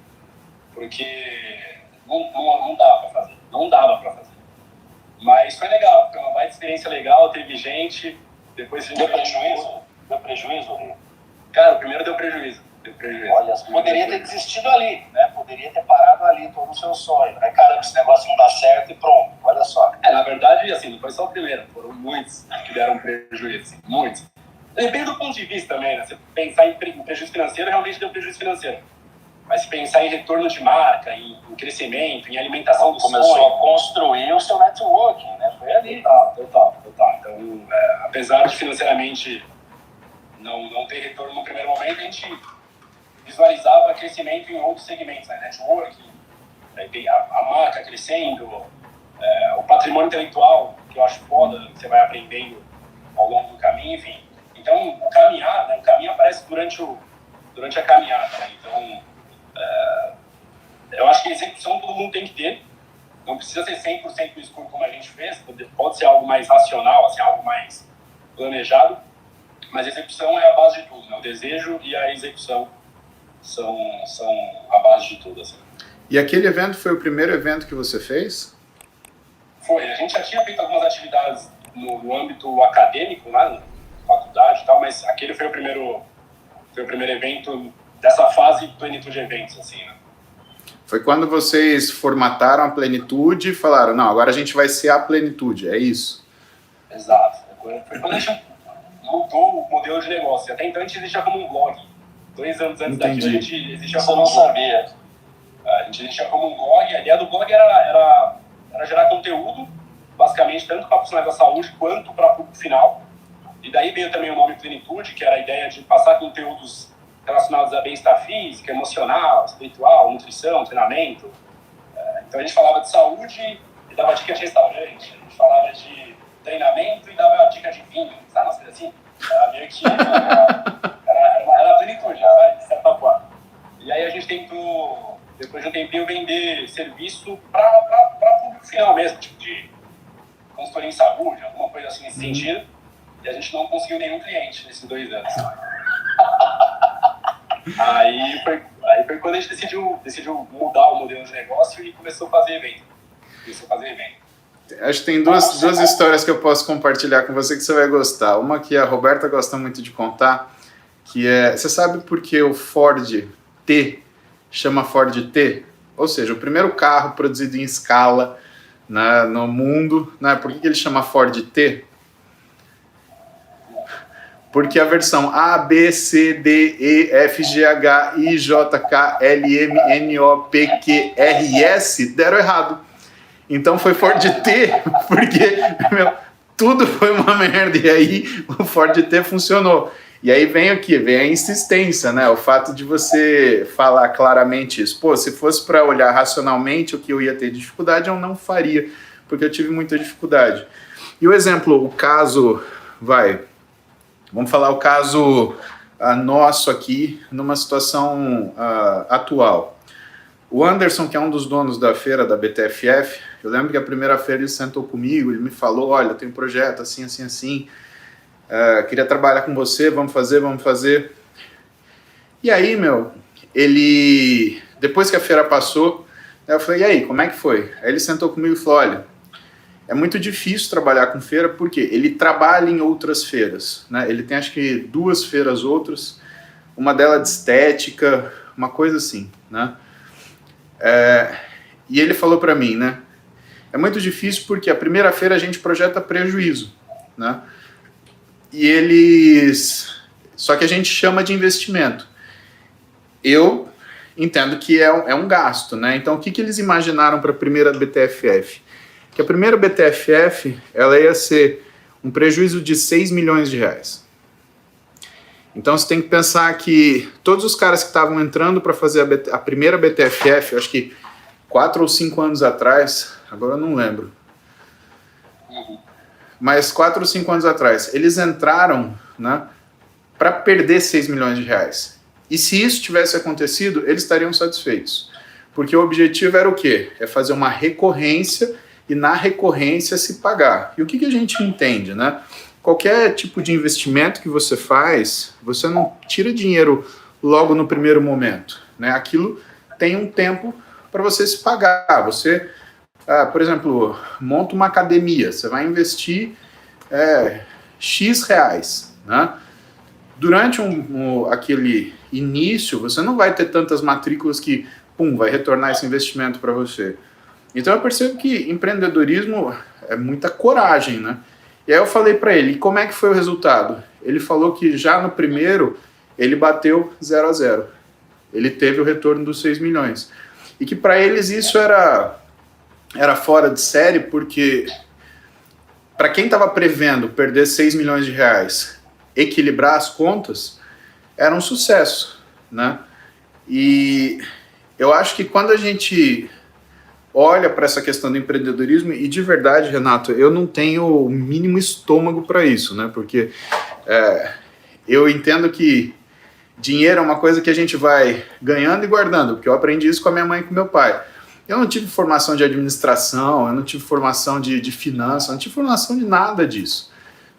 porque não dava pra fazer, não dava pra fazer. Mas foi legal, foi uma baita experiência legal, teve gente, depois... Deu prejuízo? Deu prejuízo, Rio? Cara, o primeiro deu prejuízo. Olha, poderia ter desistido ali, né? Poderia ter parado ali todo o seu sonho, né? Caramba, esse negócio não dá certo e pronto, olha só. Na verdade, assim, não foi só o primeiro, foram muitos que deram prejuízo, assim, muitos. Depende do ponto de vista também, né? Se pensar em prejuízo financeiro, realmente deu prejuízo financeiro. Mas se pensar em retorno de marca, em crescimento, em alimentação do Começou sonho... a construir o seu networking, né? Foi ali. Total. Então, apesar de financeiramente não ter retorno no primeiro momento, a gente visualizava crescimento em outros segmentos, né? Networking, a marca crescendo, o patrimônio intelectual, que eu acho foda, que você vai aprendendo ao longo do caminho, enfim. Então, o caminho aparece durante a caminhada, né? Então, eu acho que a execução todo mundo tem que ter, não precisa ser 100% do escuro como a gente fez, pode ser algo mais racional, assim, algo mais planejado, mas a execução é a base de tudo, né? O desejo e a execução são a base de tudo, assim. E aquele evento foi o primeiro evento que você fez? Foi, a gente já tinha feito algumas atividades no âmbito acadêmico, lá na faculdade e tal, mas aquele foi o primeiro evento dessa fase de plenitude de eventos, assim, né? Foi quando vocês formataram a plenitude e falaram, não, agora a gente vai ser a plenitude, é isso? Exato. Foi quando a gente mudou o modelo de negócio. Até então a gente existia como um blog. 2 anos antes daquilo a gente existia Você como não um blog. sabia. A gente existia como um blog. A ideia do blog era gerar conteúdo, basicamente, tanto para profissionais da saúde quanto para público final. E daí veio também o nome Plenitude, que era a ideia de passar conteúdos relacionados a bem-estar físico, emocional, espiritual, nutrição, treinamento. Então a gente falava de saúde e dava dica de restaurante. A gente falava de treinamento e dava dica de vinho, sabe? Umas coisas assim. Era meio que... Era a plenitude, sabe? tempinho vender serviço para público final mesmo, tipo de consultoria em saúde, alguma coisa assim nesse sentido. E a gente não conseguiu nenhum cliente nesses 2 anos. Aí foi quando a gente decidiu mudar o modelo de negócio e começou a fazer evento. Acho que tem duas histórias que eu posso compartilhar com você que você vai gostar. Uma que a Roberta gosta muito de contar, que é... Você sabe por que o Ford T chama Ford T? Ou seja, o primeiro carro produzido em escala, né, no mundo. Né? Por que ele chama Ford T? Porque a versão A, B, C, D, E, F, G, H, I, J, K, L, M, N, O, P, Q, R, S deram errado. Então foi Ford T, porque tudo foi uma merda. E aí o Ford T funcionou. E aí vem o quê? Vem a insistência, né? O fato de você falar claramente isso. Pô, se fosse para olhar racionalmente o que eu ia ter dificuldade, eu não faria, porque eu tive muita dificuldade. E o exemplo, o caso, vamos falar o caso nosso aqui, numa situação atual. O Anderson, que é um dos donos da feira da BTFF, eu lembro que a primeira feira ele sentou comigo, ele me falou, olha, eu tenho um projeto assim, assim, assim, queria trabalhar com você, vamos fazer. E aí, ele, depois que a feira passou, eu falei, e aí, como é que foi? Aí ele sentou comigo e falou, olha, é muito difícil trabalhar com feira, porque ele trabalha em outras feiras, né? Ele tem acho que 2 feiras outras, uma delas de estética, uma coisa assim, né? E ele falou para mim, né? É muito difícil porque a primeira feira a gente projeta prejuízo, né? Só que a gente chama de investimento. Eu entendo que é um gasto, né? Então o que eles imaginaram para a primeira BTFF? Que a primeira BTFF ela ia ser um prejuízo de 6 milhões de reais. Então você tem que pensar que todos os caras que estavam entrando para fazer a primeira BTFF, eu acho que 4 ou 5 anos atrás, agora eu não lembro, mas 4 ou 5 anos atrás, eles entraram, né, para perder 6 milhões de reais. E se isso tivesse acontecido, eles estariam satisfeitos. Porque o objetivo era o quê? É fazer uma recorrência e na recorrência se pagar. E o que a gente entende, né? Qualquer tipo de investimento que você faz, você não tira dinheiro logo no primeiro momento, né? Aquilo tem um tempo para você se pagar. Você, por exemplo, monta uma academia, você vai investir X reais, né? Durante aquele início, você não vai ter tantas matrículas que, vai retornar esse investimento para você. Então eu percebo que empreendedorismo é muita coragem, né? E aí eu falei para ele, e como é que foi o resultado? Ele falou que já no primeiro, ele bateu 0 a 0. Ele teve o retorno dos 6 milhões. E que para eles isso era fora de série, porque para quem estava prevendo perder 6 milhões de reais, equilibrar as contas, era um sucesso, né? E eu acho que quando a gente olha para essa questão do empreendedorismo, e de verdade, Renato, eu não tenho o mínimo estômago para isso, né? Porque eu entendo que dinheiro é uma coisa que a gente vai ganhando e guardando, porque eu aprendi isso com a minha mãe e com meu pai. Eu não tive formação de administração, eu não tive formação de finanças, eu não tive formação de nada disso,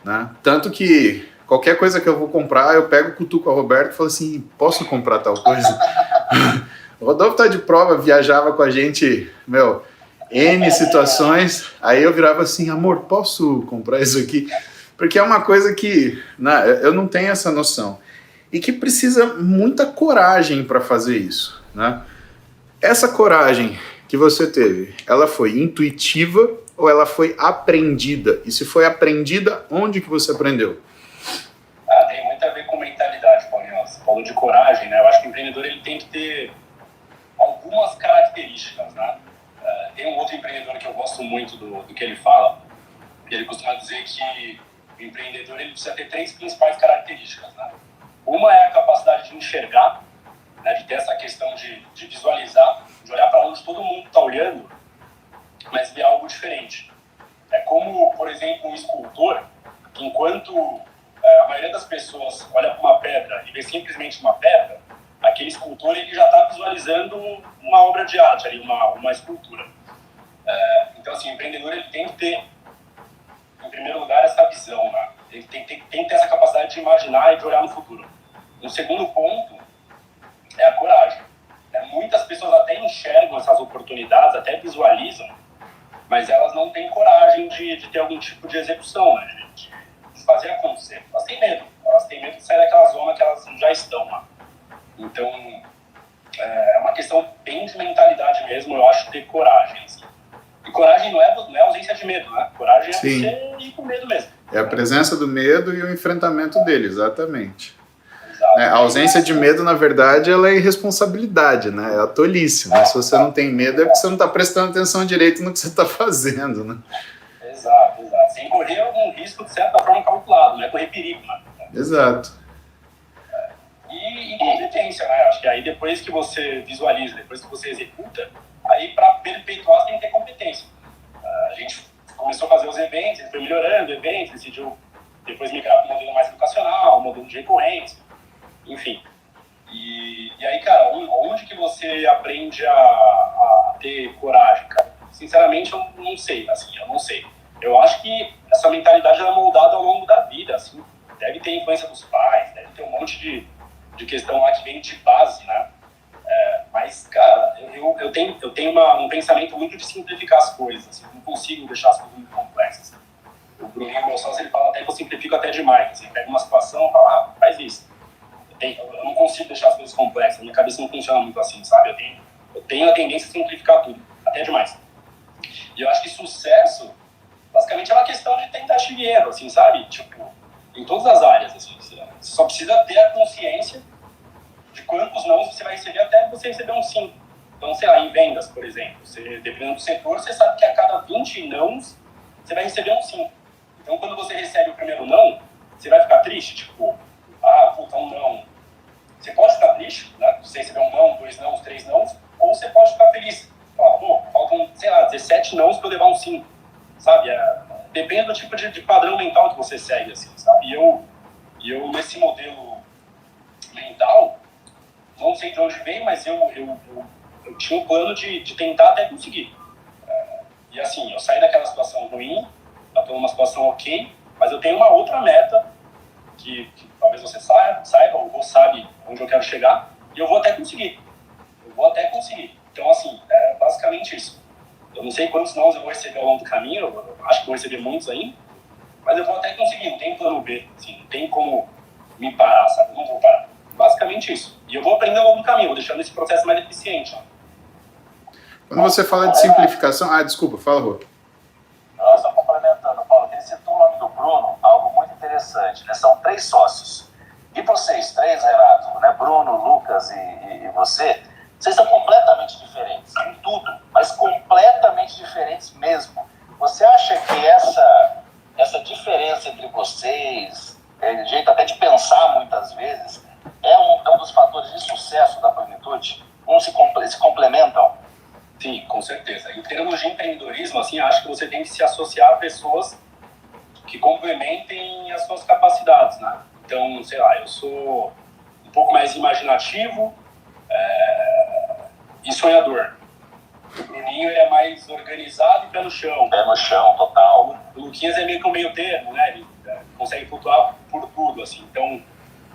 né? Tanto que qualquer coisa que eu vou comprar, eu pego, cutuco a Roberto e falo assim, posso comprar tal coisa? O Rodolfo tá de prova, viajava com a gente, N situações, aí eu virava assim, amor, posso comprar isso aqui? Porque é uma coisa que, né, eu não tenho essa noção. E que precisa muita coragem para fazer isso, né? Essa coragem que você teve, ela foi intuitiva ou ela foi aprendida? E se foi aprendida, onde que você aprendeu? Tem muito a ver com mentalidade, Paulinho. Você falou de coragem, né? Eu acho que o empreendedor ele tem que ter algumas características, né? Tem um outro empreendedor que eu gosto muito do que ele fala, que ele costuma dizer que o empreendedor ele precisa ter 3 principais características, né? Uma é a capacidade de enxergar, né? De ter essa questão de visualizar, de olhar para onde todo mundo está olhando, mas ver algo diferente. É como, por exemplo, um escultor, que enquanto a maioria das pessoas olha para uma pedra e vê simplesmente uma pedra, aquele escultor ele já está visualizando uma obra de arte, ali, uma escultura. Então, assim, o empreendedor ele tem que ter, em primeiro lugar, essa visão, né? Ele tem que ter essa capacidade de imaginar e de olhar no futuro. O segundo ponto é a coragem. Muitas pessoas até enxergam essas oportunidades, até visualizam, mas elas não têm coragem de ter algum tipo de execução, né? De fazer acontecer. Elas têm medo de sair daquela zona que elas já estão lá. Então, é uma questão bem de mentalidade mesmo, eu acho, ter coragem. Assim. E coragem não é ausência de medo, né? Coragem é Sim. você ir com medo mesmo. É a presença do medo e o enfrentamento dele, exatamente. Exato. A ausência de medo, na verdade, ela é irresponsabilidade, né? É a tolice, né? Se você não tem medo é porque você não está prestando atenção direito no que você está fazendo, né? Exato. Sem correr algum risco, de certa forma, calculado, não é correr perigo, né? Exato. E competência, né? Acho que aí depois que você visualiza, depois que você executa, aí para perpetuar você tem que ter competência. A gente começou a fazer os eventos, ele foi melhorando o evento, decidiu depois migrar para um modelo mais educacional, um modelo de recorrência, enfim. E aí, cara, onde que você aprende a ter coragem, cara? Sinceramente, eu não sei, assim, eu não sei. Eu acho que essa mentalidade é moldada ao longo da vida, assim. Deve ter influência dos pais, deve ter um monte de questão lá que vem de base, né? Mas, cara, eu tenho um pensamento muito de simplificar as coisas, assim. Eu não consigo deixar as coisas muito complexas. O Bruninho, meu sócio, ele fala até que eu simplifico até demais. Assim, pega uma situação e fala, faz isso. Eu não consigo deixar as coisas complexas. Minha cabeça não funciona muito assim, sabe? Eu tenho a tendência a simplificar tudo, até demais. E eu acho que sucesso, basicamente, é uma questão de tentativa e erro, assim, sabe? Tipo, em todas as áreas, assim. Você só precisa ter a consciência de quantos nãos você vai receber até você receber um sim. Então, sei lá, em vendas, por exemplo, dependendo do setor, você sabe que a cada 20 nãos, você vai receber um sim. Então, quando você recebe o primeiro não, você vai ficar triste, tipo, puta, um não. Você pode ficar triste, né? Você receber um não, 2 não, 3 não, ou você pode ficar feliz. Fala, faltam, sei lá, 17 nãos para eu levar um sim, sabe? Depende do tipo de padrão mental que você segue, assim, sabe? E eu nesse modelo mental, não sei de onde vem, mas eu tinha um plano de tentar até conseguir. E assim, eu saí daquela situação ruim, eu estou numa situação ok, mas eu tenho uma outra meta que talvez você saiba ou sabe onde eu quero chegar, e eu vou até conseguir. Então, assim, é basicamente isso. Eu não sei quantos nãos eu vou receber ao longo do caminho, eu acho que vou receber muitos ainda, mas eu vou até conseguir, não tem plano B, assim, não tem como me parar, sabe? Eu não vou parar. Basicamente isso. E eu vou aprendendo ao longo do caminho, vou deixando esse processo mais eficiente. Ó. Quando você fala de simplificação... desculpa, fala, Rô. Só complementando, Paulo, ele citou o nome do Bruno, algo muito interessante, né? São 3 sócios. E vocês 3, Renato, né? Bruno, Lucas e você, vocês são completamente diferentes em tudo, mas completamente diferentes mesmo. Você acha que essa diferença entre vocês, jeito até de pensar muitas vezes, é um dos fatores de sucesso da Plenitude? Uns se complementam? Sim, com certeza. Em termos de empreendedorismo, assim, acho que você tem que se associar a pessoas que complementem as suas capacidades, né? Então, sei lá, eu sou um pouco mais imaginativo e sonhador. O Bruninho é mais organizado e pé no chão. Pé no chão, total. O Luquinhas é meio que um meio termo, né? Ele consegue flutuar por tudo, assim. Então,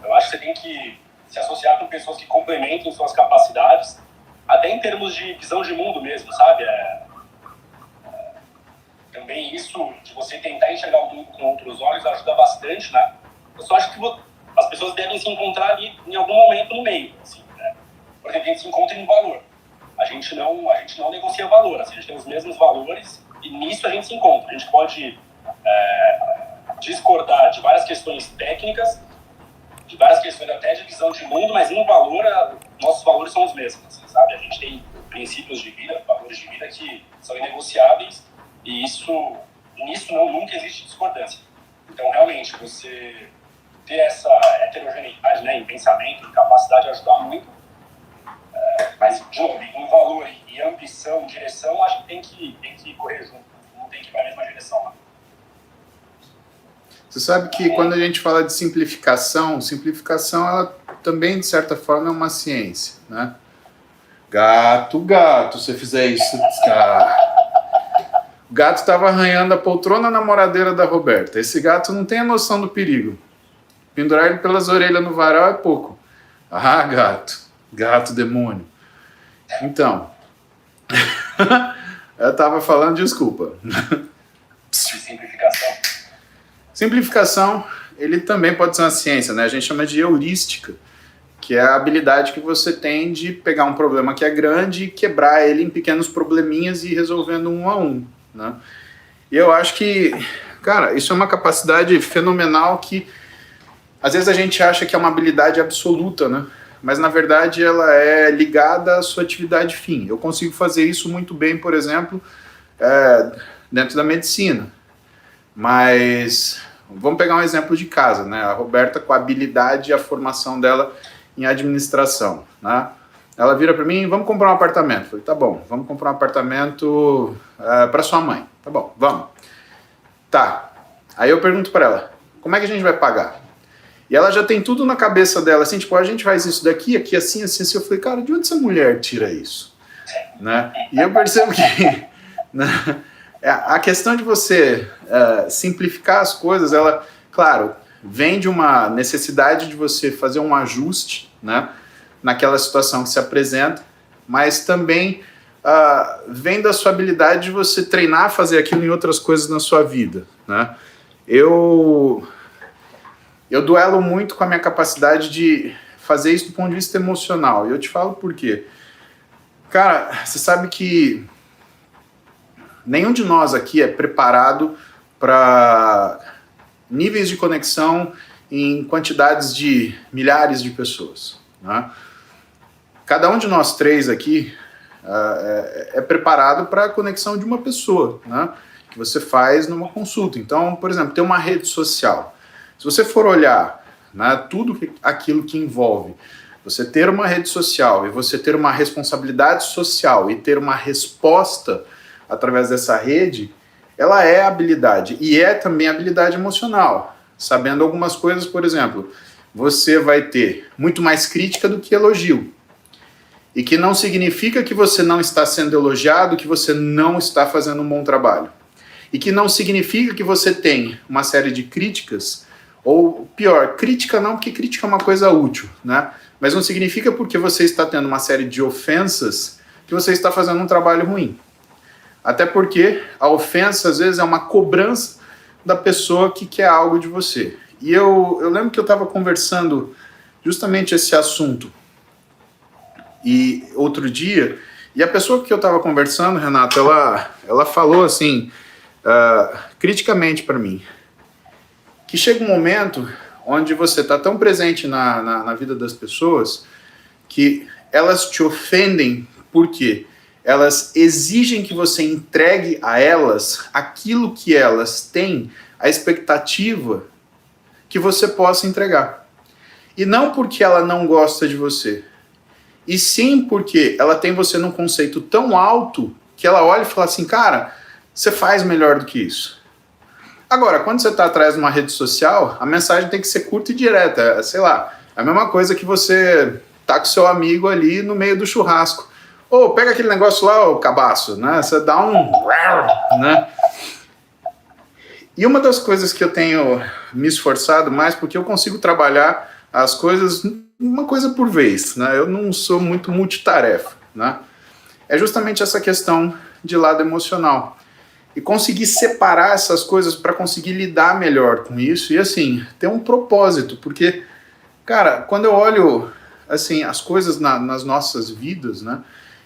eu acho que você tem que se associar com pessoas que complementem suas capacidades, até em termos de visão de mundo mesmo, sabe? Também isso de você tentar enxergar o mundo com outros olhos ajuda bastante, né? Eu só acho que as pessoas devem se encontrar ali em algum momento no meio, assim, né? Por exemplo, a gente se encontra em valor. A gente não negocia valor, assim, a gente tem os mesmos valores e nisso a gente se encontra. A gente pode discordar de várias questões técnicas, de várias questões até de visão de mundo, mas em valor, nossos valores são os mesmos, assim, sabe? A gente tem princípios de vida, valores de vida que são inegociáveis e nisso nunca existe discordância. Então, realmente, você ter essa heterogeneidade, né, em pensamento, em capacidade, ajuda muito. Mas, de novo, em valor e ambição, direção, acho que tem que correr junto, não tem que ir para a mesma direção. Né? Você sabe que quando a gente fala de simplificação ela também, de certa forma, é uma ciência, né? Gato, se você fizer isso, cara... O gato estava arranhando a poltrona namoradeira da Roberta. Esse gato não tem a noção do perigo. Pendurar ele pelas orelhas no varal é pouco. Ah, gato demônio. Então, eu estava falando, desculpa. Simplificação. Simplificação, ele também pode ser uma ciência, né? A gente chama de heurística, que é a habilidade que você tem de pegar um problema que é grande e quebrar ele em pequenos probleminhas e ir resolvendo um a um, né? E eu acho que, cara, isso é uma capacidade fenomenal que às vezes a gente acha que é uma habilidade absoluta, né? Mas na verdade ela é ligada à sua atividade fim. Eu consigo fazer isso muito bem, por exemplo, dentro da medicina. Mas vamos pegar um exemplo de casa, né? A Roberta, com a habilidade e a formação dela em administração, né? Ela vira para mim, vamos comprar um apartamento. Eu falei, tá bom, vamos comprar um apartamento para sua mãe. Tá bom, vamos. Tá. Aí eu pergunto para ela, como é que a gente vai pagar? E ela já tem tudo na cabeça dela, assim, tipo, a gente faz isso daqui, aqui, assim, assim, assim. Eu falei, cara, de onde essa mulher tira isso? Né? E eu percebo que né, a questão de você simplificar as coisas, ela, claro, vem de uma necessidade de você fazer um ajuste, né, naquela situação que se apresenta, mas também vem da sua habilidade de você treinar a fazer aquilo em outras coisas na sua vida, né? Eu duelo muito com a minha capacidade de fazer isso do ponto de vista emocional. E eu te falo por quê. Cara, você sabe que nenhum de nós aqui é preparado para níveis de conexão em quantidades de milhares de pessoas, né? Cada um de nós três aqui é preparado para a conexão de uma pessoa, né, que você faz numa consulta. Então, por exemplo, tem uma rede social. Se você for olhar, né, tudo aquilo que envolve você ter uma rede social e você ter uma responsabilidade social e ter uma resposta através dessa rede, ela é habilidade e é também habilidade emocional. Sabendo algumas coisas, por exemplo, você vai ter muito mais crítica do que elogio. E que não significa que você não está sendo elogiado, que você não está fazendo um bom trabalho. E que não significa que você tem uma série de críticas, ou pior, crítica não, porque crítica é uma coisa útil, né? Mas não significa porque você está tendo uma série de ofensas que você está fazendo um trabalho ruim. Até porque a ofensa, às vezes, é uma cobrança da pessoa que quer algo de você. E eu lembro que eu estava conversando justamente esse assunto e outro dia, e a pessoa que eu estava conversando, Renato, ela falou assim, criticamente para mim, que chega um momento onde você está tão presente na vida das pessoas que elas te ofendem porque elas exigem que você entregue a elas aquilo que elas têm, a expectativa que você possa entregar. E não porque ela não gosta de você, e sim porque ela tem você num conceito tão alto que ela olha e fala assim, cara, você faz melhor do que isso. Agora, quando você está atrás de uma rede social, a mensagem tem que ser curta e direta. Sei lá, é a mesma coisa que você tá com seu amigo ali no meio do churrasco. Ô, pega aquele negócio lá, ô cabaço, né? Você dá um... né? E uma das coisas que eu tenho me esforçado mais, porque eu consigo trabalhar as coisas uma coisa por vez, né? Eu não sou muito multitarefa, né? É justamente essa questão de lado emocional. E conseguir separar essas coisas para conseguir lidar melhor com isso e, assim, ter um propósito. Porque, cara, quando eu olho, assim, as coisas nas nossas vidas, né?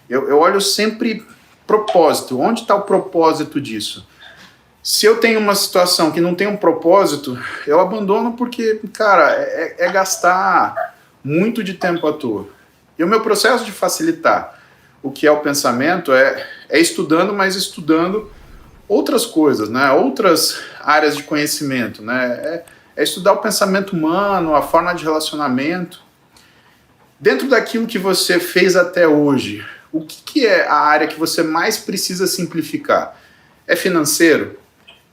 Eu olho sempre propósito. Onde está o propósito disso? Se eu tenho uma situação que não tem um propósito, eu abandono porque, cara, é gastar muito de tempo à toa. E o meu processo de facilitar o que é o pensamento é estudando, mas estudando outras coisas, né? Outras áreas de conhecimento, né? É estudar o pensamento humano, a forma de relacionamento. Dentro daquilo que você fez até hoje, o que é a área que você mais precisa simplificar? É financeiro?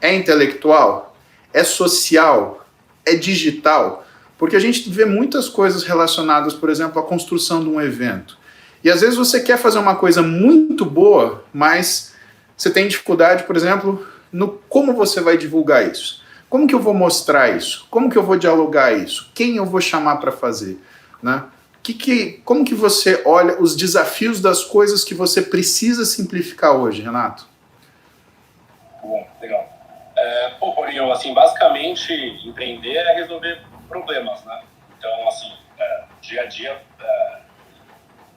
É intelectual? É social? É digital? Porque a gente vê muitas coisas relacionadas, por exemplo, à construção de um evento. E às vezes você quer fazer uma coisa muito boa, mas você tem dificuldade, por exemplo, no como você vai divulgar isso. Como que eu vou mostrar isso? Como que eu vou dialogar isso? Quem eu vou chamar para fazer? Né? Como que você olha os desafios das coisas que você precisa simplificar hoje, Renato? Bom, legal. Paulinho, assim, basicamente, empreender é resolver problemas, né? Então, assim, dia a dia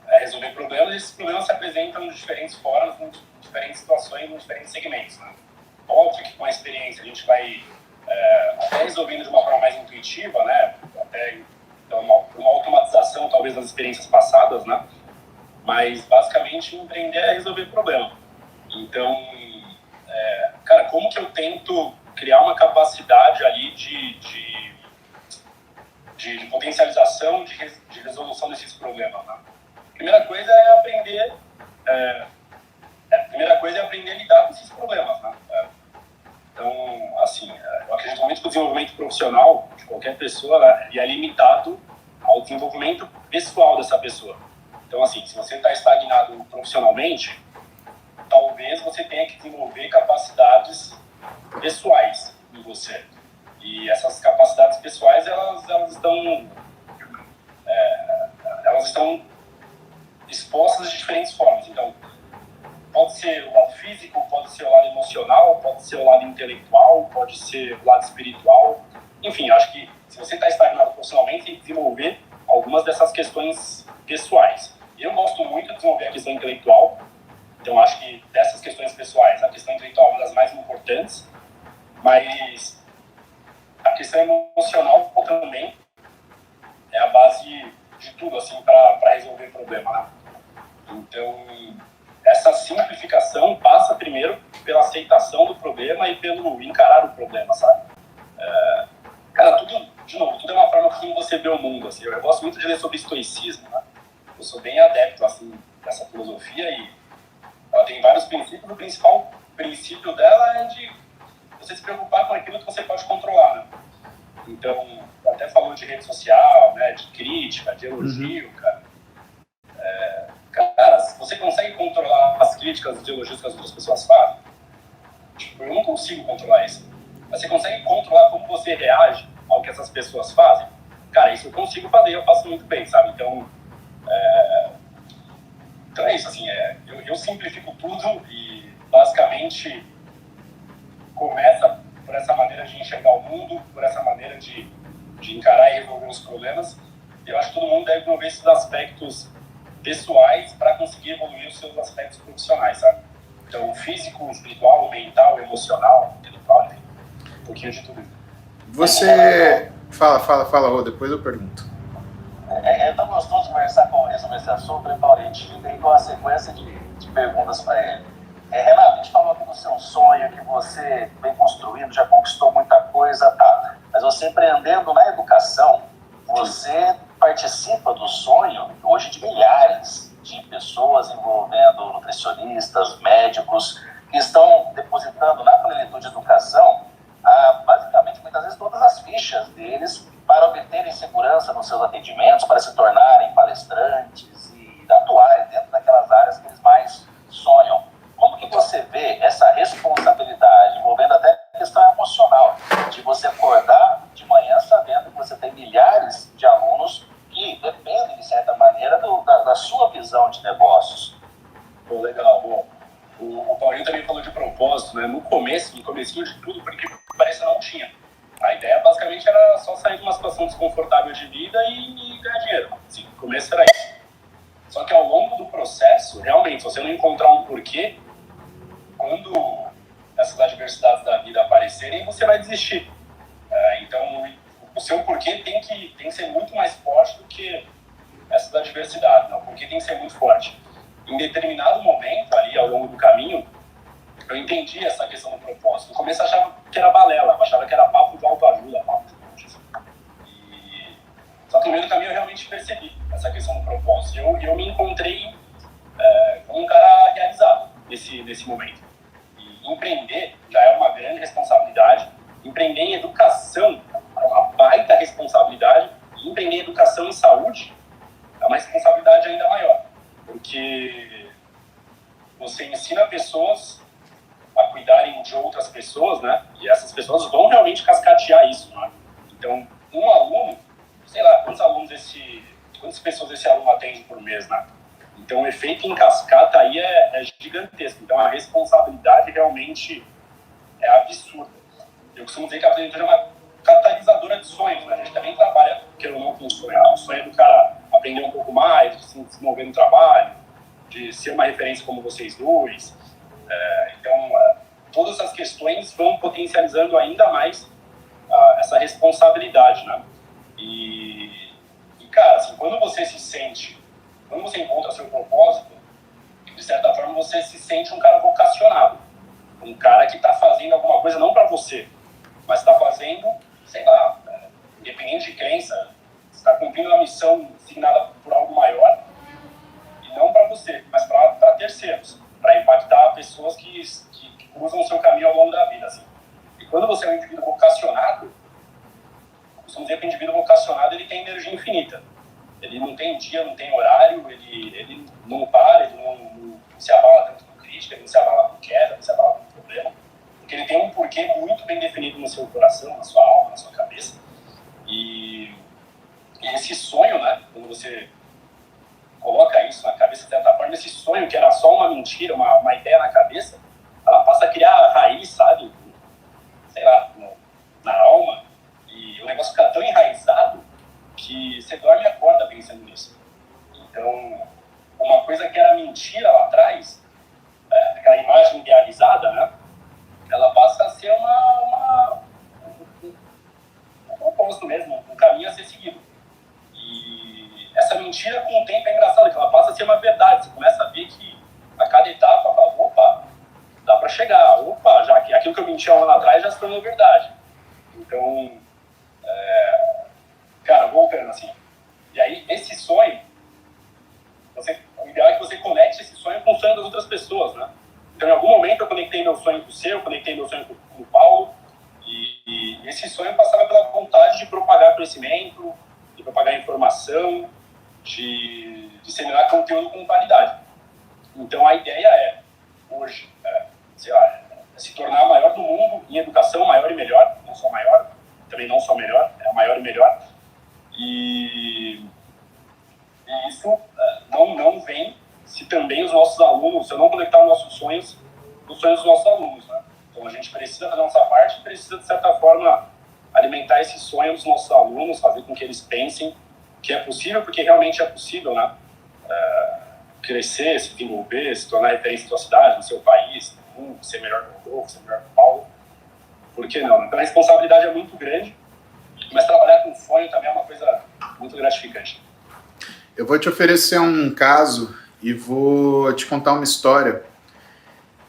é resolver problemas, e esses problemas se apresentam de diferentes formas, em diferentes situações, em diferentes segmentos, né? Óbvio que com a experiência a gente vai até resolvendo de uma forma mais intuitiva, né? Até então, uma automatização, talvez, das experiências passadas, né? Mas, basicamente, empreender é resolver problema. Então, cara, como que eu tento criar uma capacidade ali de potencialização, de resolução desses problemas, né? Primeira coisa é aprender a lidar com esses problemas, né? Então, assim, eu acredito muito que o desenvolvimento profissional de qualquer pessoa, né, ele é limitado ao desenvolvimento pessoal dessa pessoa. Então, assim, se você está estagnado profissionalmente, talvez você tenha que desenvolver capacidades pessoais em você. E essas capacidades pessoais, elas estão expostas de diferentes formas. Então, pode ser o lado físico, pode ser o lado emocional, pode ser o lado intelectual, pode ser o lado espiritual. Enfim, acho que se você está estagnado profissionalmente, tem que desenvolver algumas dessas questões pessoais. Eu gosto muito de desenvolver a questão intelectual, então acho que dessas questões pessoais, a questão intelectual é uma das mais importantes, mas a questão emocional também é a base de tudo, assim, para resolver problema, né? Então, essa simplificação passa primeiro pela aceitação do problema e pelo encarar o problema, sabe? Cara, tudo, de novo, tudo é uma forma como você vê o mundo, assim. Eu gosto muito de ler sobre estoicismo, né? Eu sou bem adepto, assim, dessa filosofia e ela tem vários princípios. O principal princípio dela é de você se preocupar com aquilo que você pode controlar, né? Então, até falou de rede social, né, de crítica, de elogio, cara. Cara, se você consegue controlar as críticas e elogios que as outras pessoas fazem, tipo, eu não consigo controlar isso. Mas você consegue controlar como você reage ao que essas pessoas fazem? Cara, isso eu consigo fazer, eu faço muito bem, sabe? Então é isso, assim, eu simplifico tudo e basicamente começa por essa maneira de enxergar o mundo, por essa maneira de encarar e resolver os problemas. Eu acho que todo mundo deve desenvolver esses aspectos pessoais para conseguir evoluir os seus aspectos profissionais, sabe? Então, físico, espiritual, mental, emocional, intelectual, enfim, um pouquinho de tudo. Você... Fala, Rô, depois eu pergunto. É tão gostoso conversar sobre esse assunto, né, Paulo? A gente tem uma sequência de perguntas para ele. Renato, a gente falou aqui do seu sonho, que você vem construindo, já conquistou muita coisa, tá? Mas você empreendendo na educação, você participa do sonho hoje de milhares de pessoas envolvendo nutricionistas, médicos, que estão depositando na plenitude de educação, basicamente, muitas vezes, todas as fichas deles para obterem segurança nos seus atendimentos, para se tornarem palestrantes e atuarem dentro daquelas áreas que eles mais sonham. Como que você vê essa responsabilidade, envolvendo até a questão emocional, de você acordar de manhã sabendo que você tem milhares de alunos que dependem, de certa maneira, da sua visão de negócios? Pô, legal. Bom, o Paulinho também falou de propósito, né? No comecinho de tudo, porque parece não tinha. A ideia, basicamente, era só sair de uma situação desconfortável de vida e ganhar dinheiro. Assim, no começo era isso. Só que ao longo do processo, realmente, se você não encontrar um porquê, quando essas adversidades da vida aparecerem, você vai desistir. Então, o seu porquê tem que ser muito mais forte do que essas adversidades. Né? O porquê tem que ser muito forte. Em determinado momento, ali ao longo do caminho, eu entendi essa questão do propósito. No começo eu achava que era balela, eu achava que era papo de autoajuda, papo de coach. Só que no meio do caminho eu realmente percebi essa questão do propósito. Eu me encontrei como um cara realizado nesse momento. E empreender já é uma grande responsabilidade. Empreender em educação é uma baita responsabilidade, de outras pessoas, né? E essas pessoas vão realmente cascatear isso, né? Então, um aluno, sei lá, quantas pessoas esse aluno atende por mês, né? Então, o efeito em cascata aí é gigantesco. Então, a responsabilidade realmente é absurda. Eu costumo dizer que a apresentadoria é uma catalisadora de sonhos, né? A gente também trabalha, quer ou não, com o sonho. O sonho é do cara aprender um pouco mais, de se desenvolver no trabalho, de ser uma referência como vocês dois. Então, todas essas questões vão potencializando ainda mais essa responsabilidade, né? E cara, assim, quando você encontra seu propósito, de certa forma você se sente um cara vocacionado, um cara que está fazendo alguma coisa não para você, mas está fazendo, sei lá, independente de crença, está cumprindo uma missão designada por algo maior, e não para você, mas para terceiros, para impactar pessoas que cruzam o seu caminho ao longo da vida. Assim. E quando você é um indivíduo vocacionado, costumo dizer que o indivíduo vocacionado ele tem energia infinita. Ele não tem dia, não tem horário, ele não para, ele não se abala tanto com crítica, ele não se abala com queda, não se abala com problema, porque ele tem um porquê muito bem definido no seu coração, na sua alma, na sua cabeça. E esse sonho, né, quando você coloca isso na cabeça, de certa forma, esse sonho que era só uma mentira, uma ideia na cabeça, ela passa a criar raiz, sabe, sei lá, na alma, e o negócio fica tão enraizado que você dorme e acorda pensando nisso. Então, uma coisa que era mentira lá atrás, aquela imagem idealizada, né, ela passa a ser um propósito mesmo, um caminho a ser seguido. E essa mentira, com o tempo, é engraçado, que ela passa a ser uma verdade. Você começa a ver que a cada etapa, fala, opa, dá para chegar, opa, já que aquilo que eu mentia lá atrás já se tornou verdade. Então, cara, voltando assim. E aí, esse sonho, o ideal é que você conecte esse sonho com o sonho das outras pessoas, né? Então, em algum momento, eu conectei meu sonho com o seu, conectei meu sonho com o Paulo, e esse sonho passava pela vontade de propagar conhecimento, de propagar informação, de disseminar conteúdo com qualidade. Então, a ideia é, hoje, se tornar a maior do mundo em educação, maior e melhor, não só maior, também não só melhor, é a maior e melhor. E isso não vem se também os nossos alunos, se eu não conectar os nossos sonhos com os sonhos dos nossos alunos, né? Então a gente precisa fazer a nossa parte, precisa de certa forma alimentar esse sonho dos nossos alunos, fazer com que eles pensem que é possível, porque realmente é possível, né? Crescer, se desenvolver, se tornar referência da sua cidade, do seu país, no mundo, ser melhor que o Rodolfo, ser melhor que o Paulo. Por que não? Então a responsabilidade é muito grande, mas trabalhar com sonho também é uma coisa muito gratificante. Eu vou te oferecer um caso e vou te contar uma história.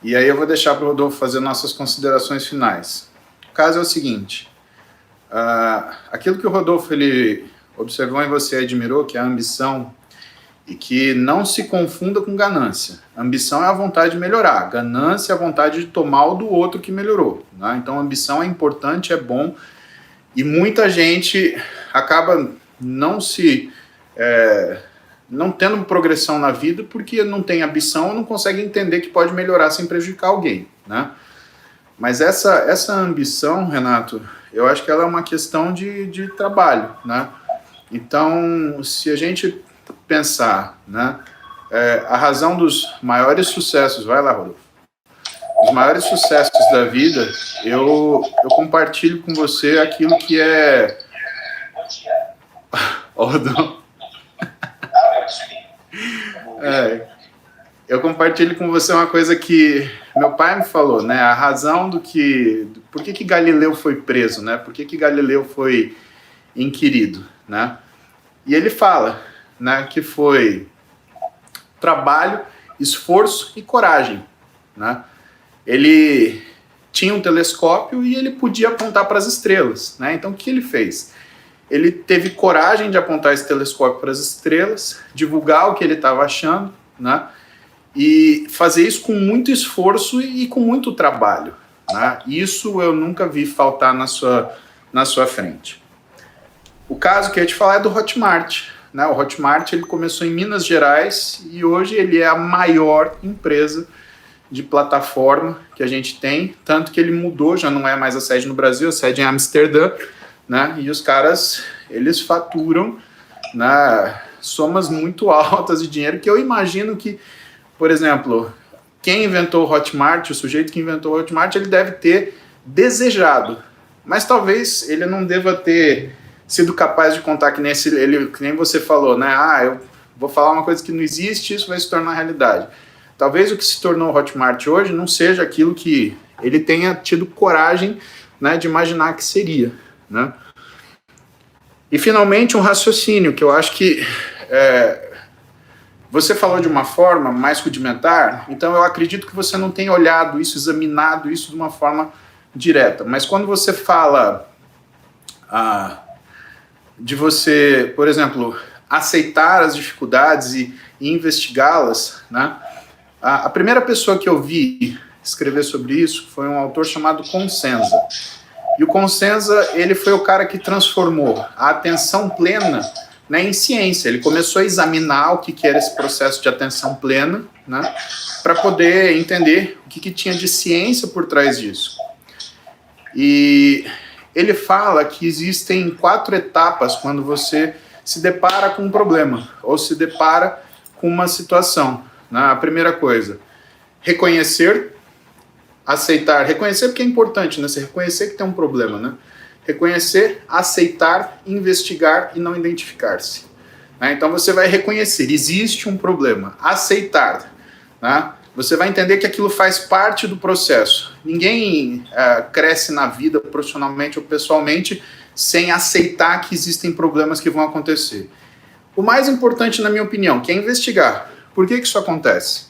E aí eu vou deixar para o Rodolfo fazer nossas considerações finais. O caso é o seguinte. Aquilo que o Rodolfo ele observou em você e admirou, que é a ambição, e que não se confunda com ganância. Ambição é a vontade de melhorar. Ganância é a vontade de tomar o do outro que melhorou. Né? Então, ambição é importante, é bom. E muita gente acaba não tendo progressão na vida porque não tem ambição ou não consegue entender que pode melhorar sem prejudicar alguém. Né? Mas essa ambição, Renato, eu acho que ela é uma questão de trabalho. Né? Então, se a gente pensar, né, a razão dos maiores sucessos, vai lá, Rodolfo, os maiores sucessos da vida, eu compartilho com você aquilo que é... Eu compartilho com você uma coisa que meu pai me falou, né, a razão por que Galileu foi preso, né, por que Galileu foi inquirido, né, e ele fala, né, que foi trabalho, esforço e coragem, né? Ele tinha um telescópio e ele podia apontar para as estrelas, né? Então o que ele fez? Ele teve coragem de apontar esse telescópio para as estrelas, divulgar o que ele estava achando, né? E fazer isso com muito esforço e com muito trabalho, né? Isso eu nunca vi faltar na sua frente. O caso que eu ia te falar é do Hotmart. Né? O Hotmart ele começou em Minas Gerais e hoje ele é a maior empresa de plataforma que a gente tem, tanto que ele mudou, já não é mais a sede no Brasil, a sede é em Amsterdã, né? E os caras, eles faturam, né, somas muito altas de dinheiro, que eu imagino que, por exemplo, quem inventou o Hotmart, o sujeito que inventou o Hotmart, ele deve ter desejado, mas talvez ele não deva ter sido capaz de contar que nem, que nem você falou, né? Eu vou falar uma coisa que não existe, isso vai se tornar realidade. Talvez o que se tornou o Hotmart hoje não seja aquilo que ele tenha tido coragem, né, de imaginar que seria, né? E finalmente um raciocínio que eu acho que você falou de uma forma mais rudimentar, então eu acredito que você não tenha olhado isso, examinado isso de uma forma direta. Mas quando você fala de você, por exemplo, aceitar as dificuldades e investigá-las, né? A primeira pessoa que eu vi escrever sobre isso foi um autor chamado Consenza. E o Consenza, ele foi o cara que transformou a atenção plena, né, em ciência. Ele começou a examinar o que era esse processo de atenção plena, né, para poder entender o que tinha de ciência por trás disso. E ele fala que existem 4 etapas quando você se depara com um problema ou se depara com uma situação. Né? A primeira coisa, reconhecer, aceitar. Reconhecer porque é importante, né? Você reconhecer que tem um problema, né? Reconhecer, aceitar, investigar e não identificar-se. Né? Então você vai reconhecer, existe um problema. Aceitar, né? Você vai entender que aquilo faz parte do processo. Ninguém cresce na vida, profissionalmente ou pessoalmente, sem aceitar que existem problemas que vão acontecer. O mais importante, na minha opinião, que é investigar. Por que isso acontece?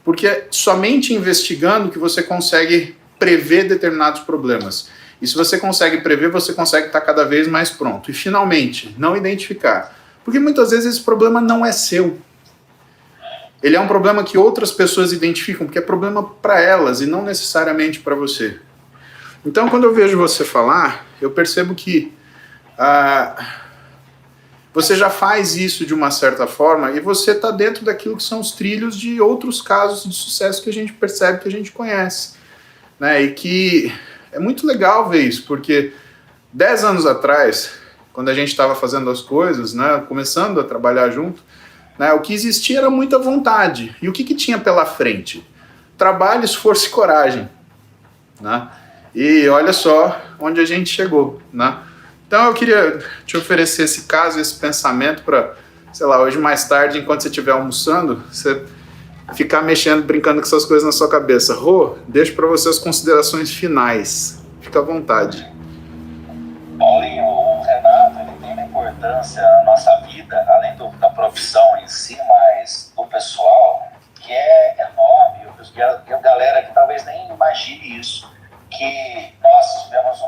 Porque é somente investigando que você consegue prever determinados problemas. E se você consegue prever, você consegue estar cada vez mais pronto. E, finalmente, não identificar. Porque muitas vezes esse problema não é seu. Ele é um problema que outras pessoas identificam, porque é problema para elas e não necessariamente para você. Então, quando eu vejo você falar, eu percebo que você já faz isso de uma certa forma e você está dentro daquilo que são os trilhos de outros casos de sucesso que a gente percebe, que a gente conhece. Né? E que é muito legal ver isso, porque 10 anos atrás, quando a gente estava fazendo as coisas, né, começando a trabalhar junto, né, o que existia era muita vontade. E o que tinha pela frente? Trabalho, esforço e coragem. Né? E olha só onde a gente chegou. Né? Então eu queria te oferecer esse caso, esse pensamento para, sei lá, hoje mais tarde, enquanto você estiver almoçando, você ficar mexendo, brincando com essas coisas na sua cabeça. Rô, deixo para você as considerações finais. Fica à vontade. Paulinho, o Renato, ele tem uma importância na nossa vida, além da profissão em si, mas do pessoal, que é enorme. E a galera que talvez nem imagine isso, que nós tivemos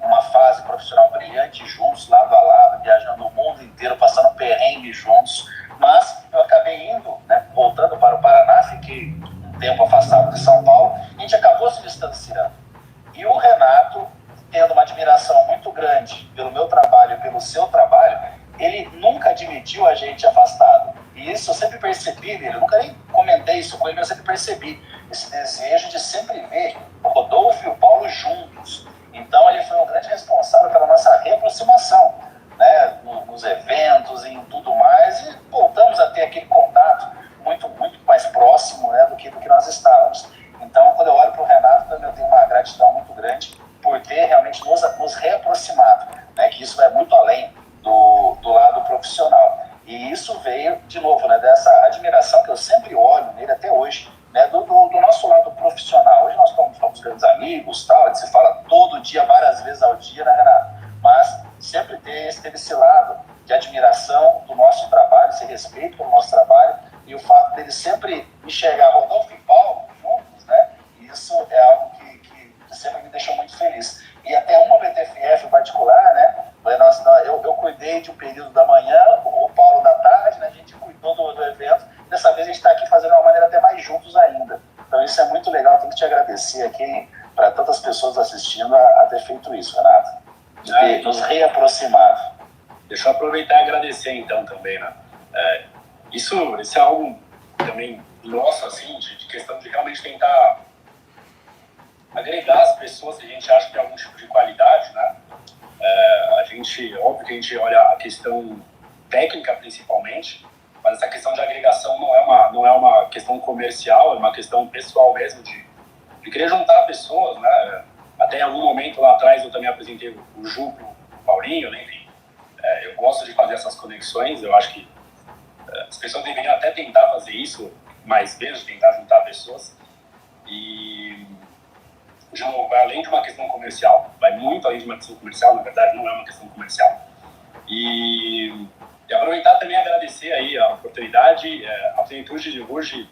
uma fase profissional brilhante juntos, lado a lado, viajando o mundo inteiro, passando perrengue juntos, mas eu acabei indo, né, voltando para o Paraná, fiquei um tempo afastado de São Paulo, e a gente acabou se distanciando. E o Renato, tendo uma admiração muito grande pelo meu trabalho e pelo seu trabalho, ele nunca admitiu a gente afastado. E isso eu sempre percebi nele, eu nunca nem comentei isso com ele, mas eu sempre percebi esse desejo de sempre ver o Rodolfo e o Paulo juntos. Então ele foi um grande responsável pela nossa reaproximação, né, nos eventos e em tudo mais, e voltamos a ter aquele contato muito, muito mais próximo, né, do que nós estávamos. Então, quando eu olho para o Renato, também eu tenho uma gratidão muito grande por ter realmente nos reaproximado, né, que isso vai muito além do lado profissional. E isso veio, de novo, né, dessa admiração que eu sempre olho nele até hoje, né, do nosso lado profissional. Hoje nós somos grandes amigos, tal, a gente se fala todo dia, várias vezes ao dia, né, Renato? Mas sempre teve esse lado de admiração do nosso trabalho, esse respeito pelo nosso trabalho, e o fato dele sempre enxergar Rodolfo e Paulo juntos, né, isso é algo que sempre me deixou muito feliz. E até uma BTFF em particular, né, eu cuidei de um período da manhã, o Paulo da tarde, né, a gente cuidou do evento, dessa vez a gente está aqui fazendo de uma maneira até mais juntos ainda. Então isso é muito legal, tenho que te agradecer aqui, para tantas pessoas assistindo, a ter feito isso, Renato, de ter nos reaproximado. Deixa eu aproveitar e agradecer então também, né? Isso é algo também nossa, assim, de questão de realmente tentar agregar as pessoas que a gente acha que tem algum tipo de qualidade, né? Óbvio que a gente olha a questão técnica principalmente, mas essa questão de agregação não é uma questão comercial, é uma questão pessoal mesmo, de querer juntar pessoas, né? Até em algum momento lá atrás eu também apresentei o Ju pro Paulinho, né? Enfim, eu gosto de fazer essas conexões, eu acho que as pessoas deveriam até tentar fazer isso mais vezes, tentar juntar pessoas, e já vai além de uma questão comercial, vai muito além de uma questão comercial, na verdade não é uma questão comercial, e aproveitar também e agradecer aí a oportunidade, a Plenitude de hoje,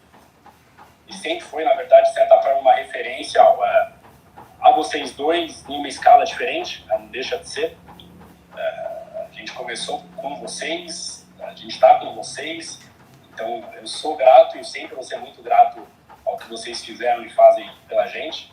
e sempre foi, na verdade, de certa forma, uma referência a vocês dois em uma escala diferente, não deixa de ser. A gente começou com vocês, a gente está com vocês, então eu sou grato e sempre vou ser muito grato ao que vocês fizeram e fazem pela gente.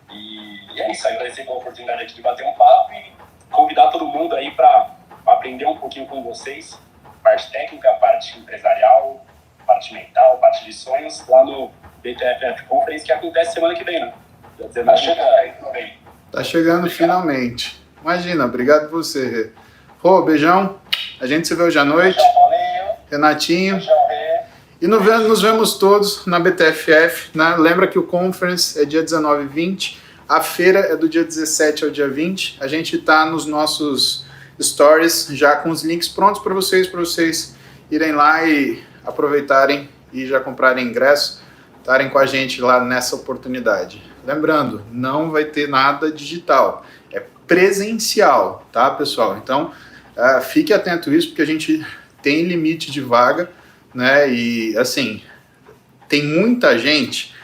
E é isso, agradecer pela oportunidade aqui de bater um papo e convidar todo mundo aí para aprender um pouquinho com vocês, parte técnica, parte empresarial, parte mental, parte de sonhos, lá no BTFF Conference, que acontece semana que vem, né? Tá chegando, Tá chegando finalmente. Imagina, obrigado você, Rê. Rô, beijão. A gente se vê hoje à noite. Beijão, Paulinho. Renatinho. Beijão, Rê. E nos vemos todos na BTFF, né? Lembra que o Conference é dia 19 e 20, a feira é do dia 17 ao dia 20. A gente tá nos nossos stories já com os links prontos para vocês irem lá e aproveitarem e já comprarem ingresso, estarem com a gente lá nessa oportunidade. Lembrando, não vai ter nada digital, é presencial, tá, pessoal? Então, fique atento a isso, porque a gente tem limite de vaga, né? E, assim, tem muita gente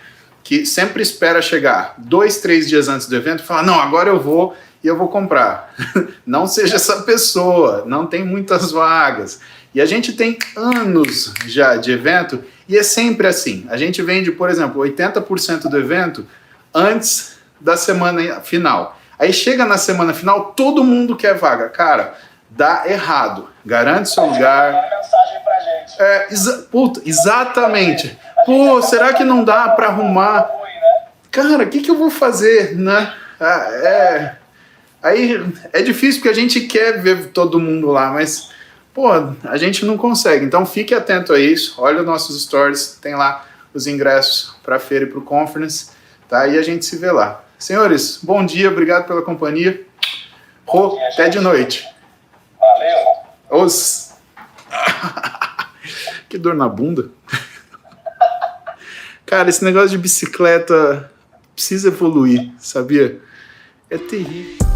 que sempre espera chegar 2, 3 dias antes do evento e falar, não, agora eu vou e eu vou comprar. Não seja essa pessoa, não tem muitas vagas. E a gente tem anos já de evento e é sempre assim. A gente vende, por exemplo, 80% do evento antes da semana final. Aí chega na semana final, todo mundo quer vaga. Cara, dá errado. Garante seu lugar. Mensagem pra gente. Exatamente. Pô, será que não dá para arrumar? Cara, o que eu vou fazer, né? Aí é difícil porque a gente quer ver todo mundo lá, mas, pô, a gente não consegue. Então fique atento a isso. Olha os nossos stories, tem lá os ingressos para a feira e para o conference, tá? E a gente se vê lá. Senhores, bom dia, obrigado pela companhia. Rô, até de noite. Valeu. Os... Que dor na bunda. Cara, esse negócio de bicicleta precisa evoluir, sabia? É terrível.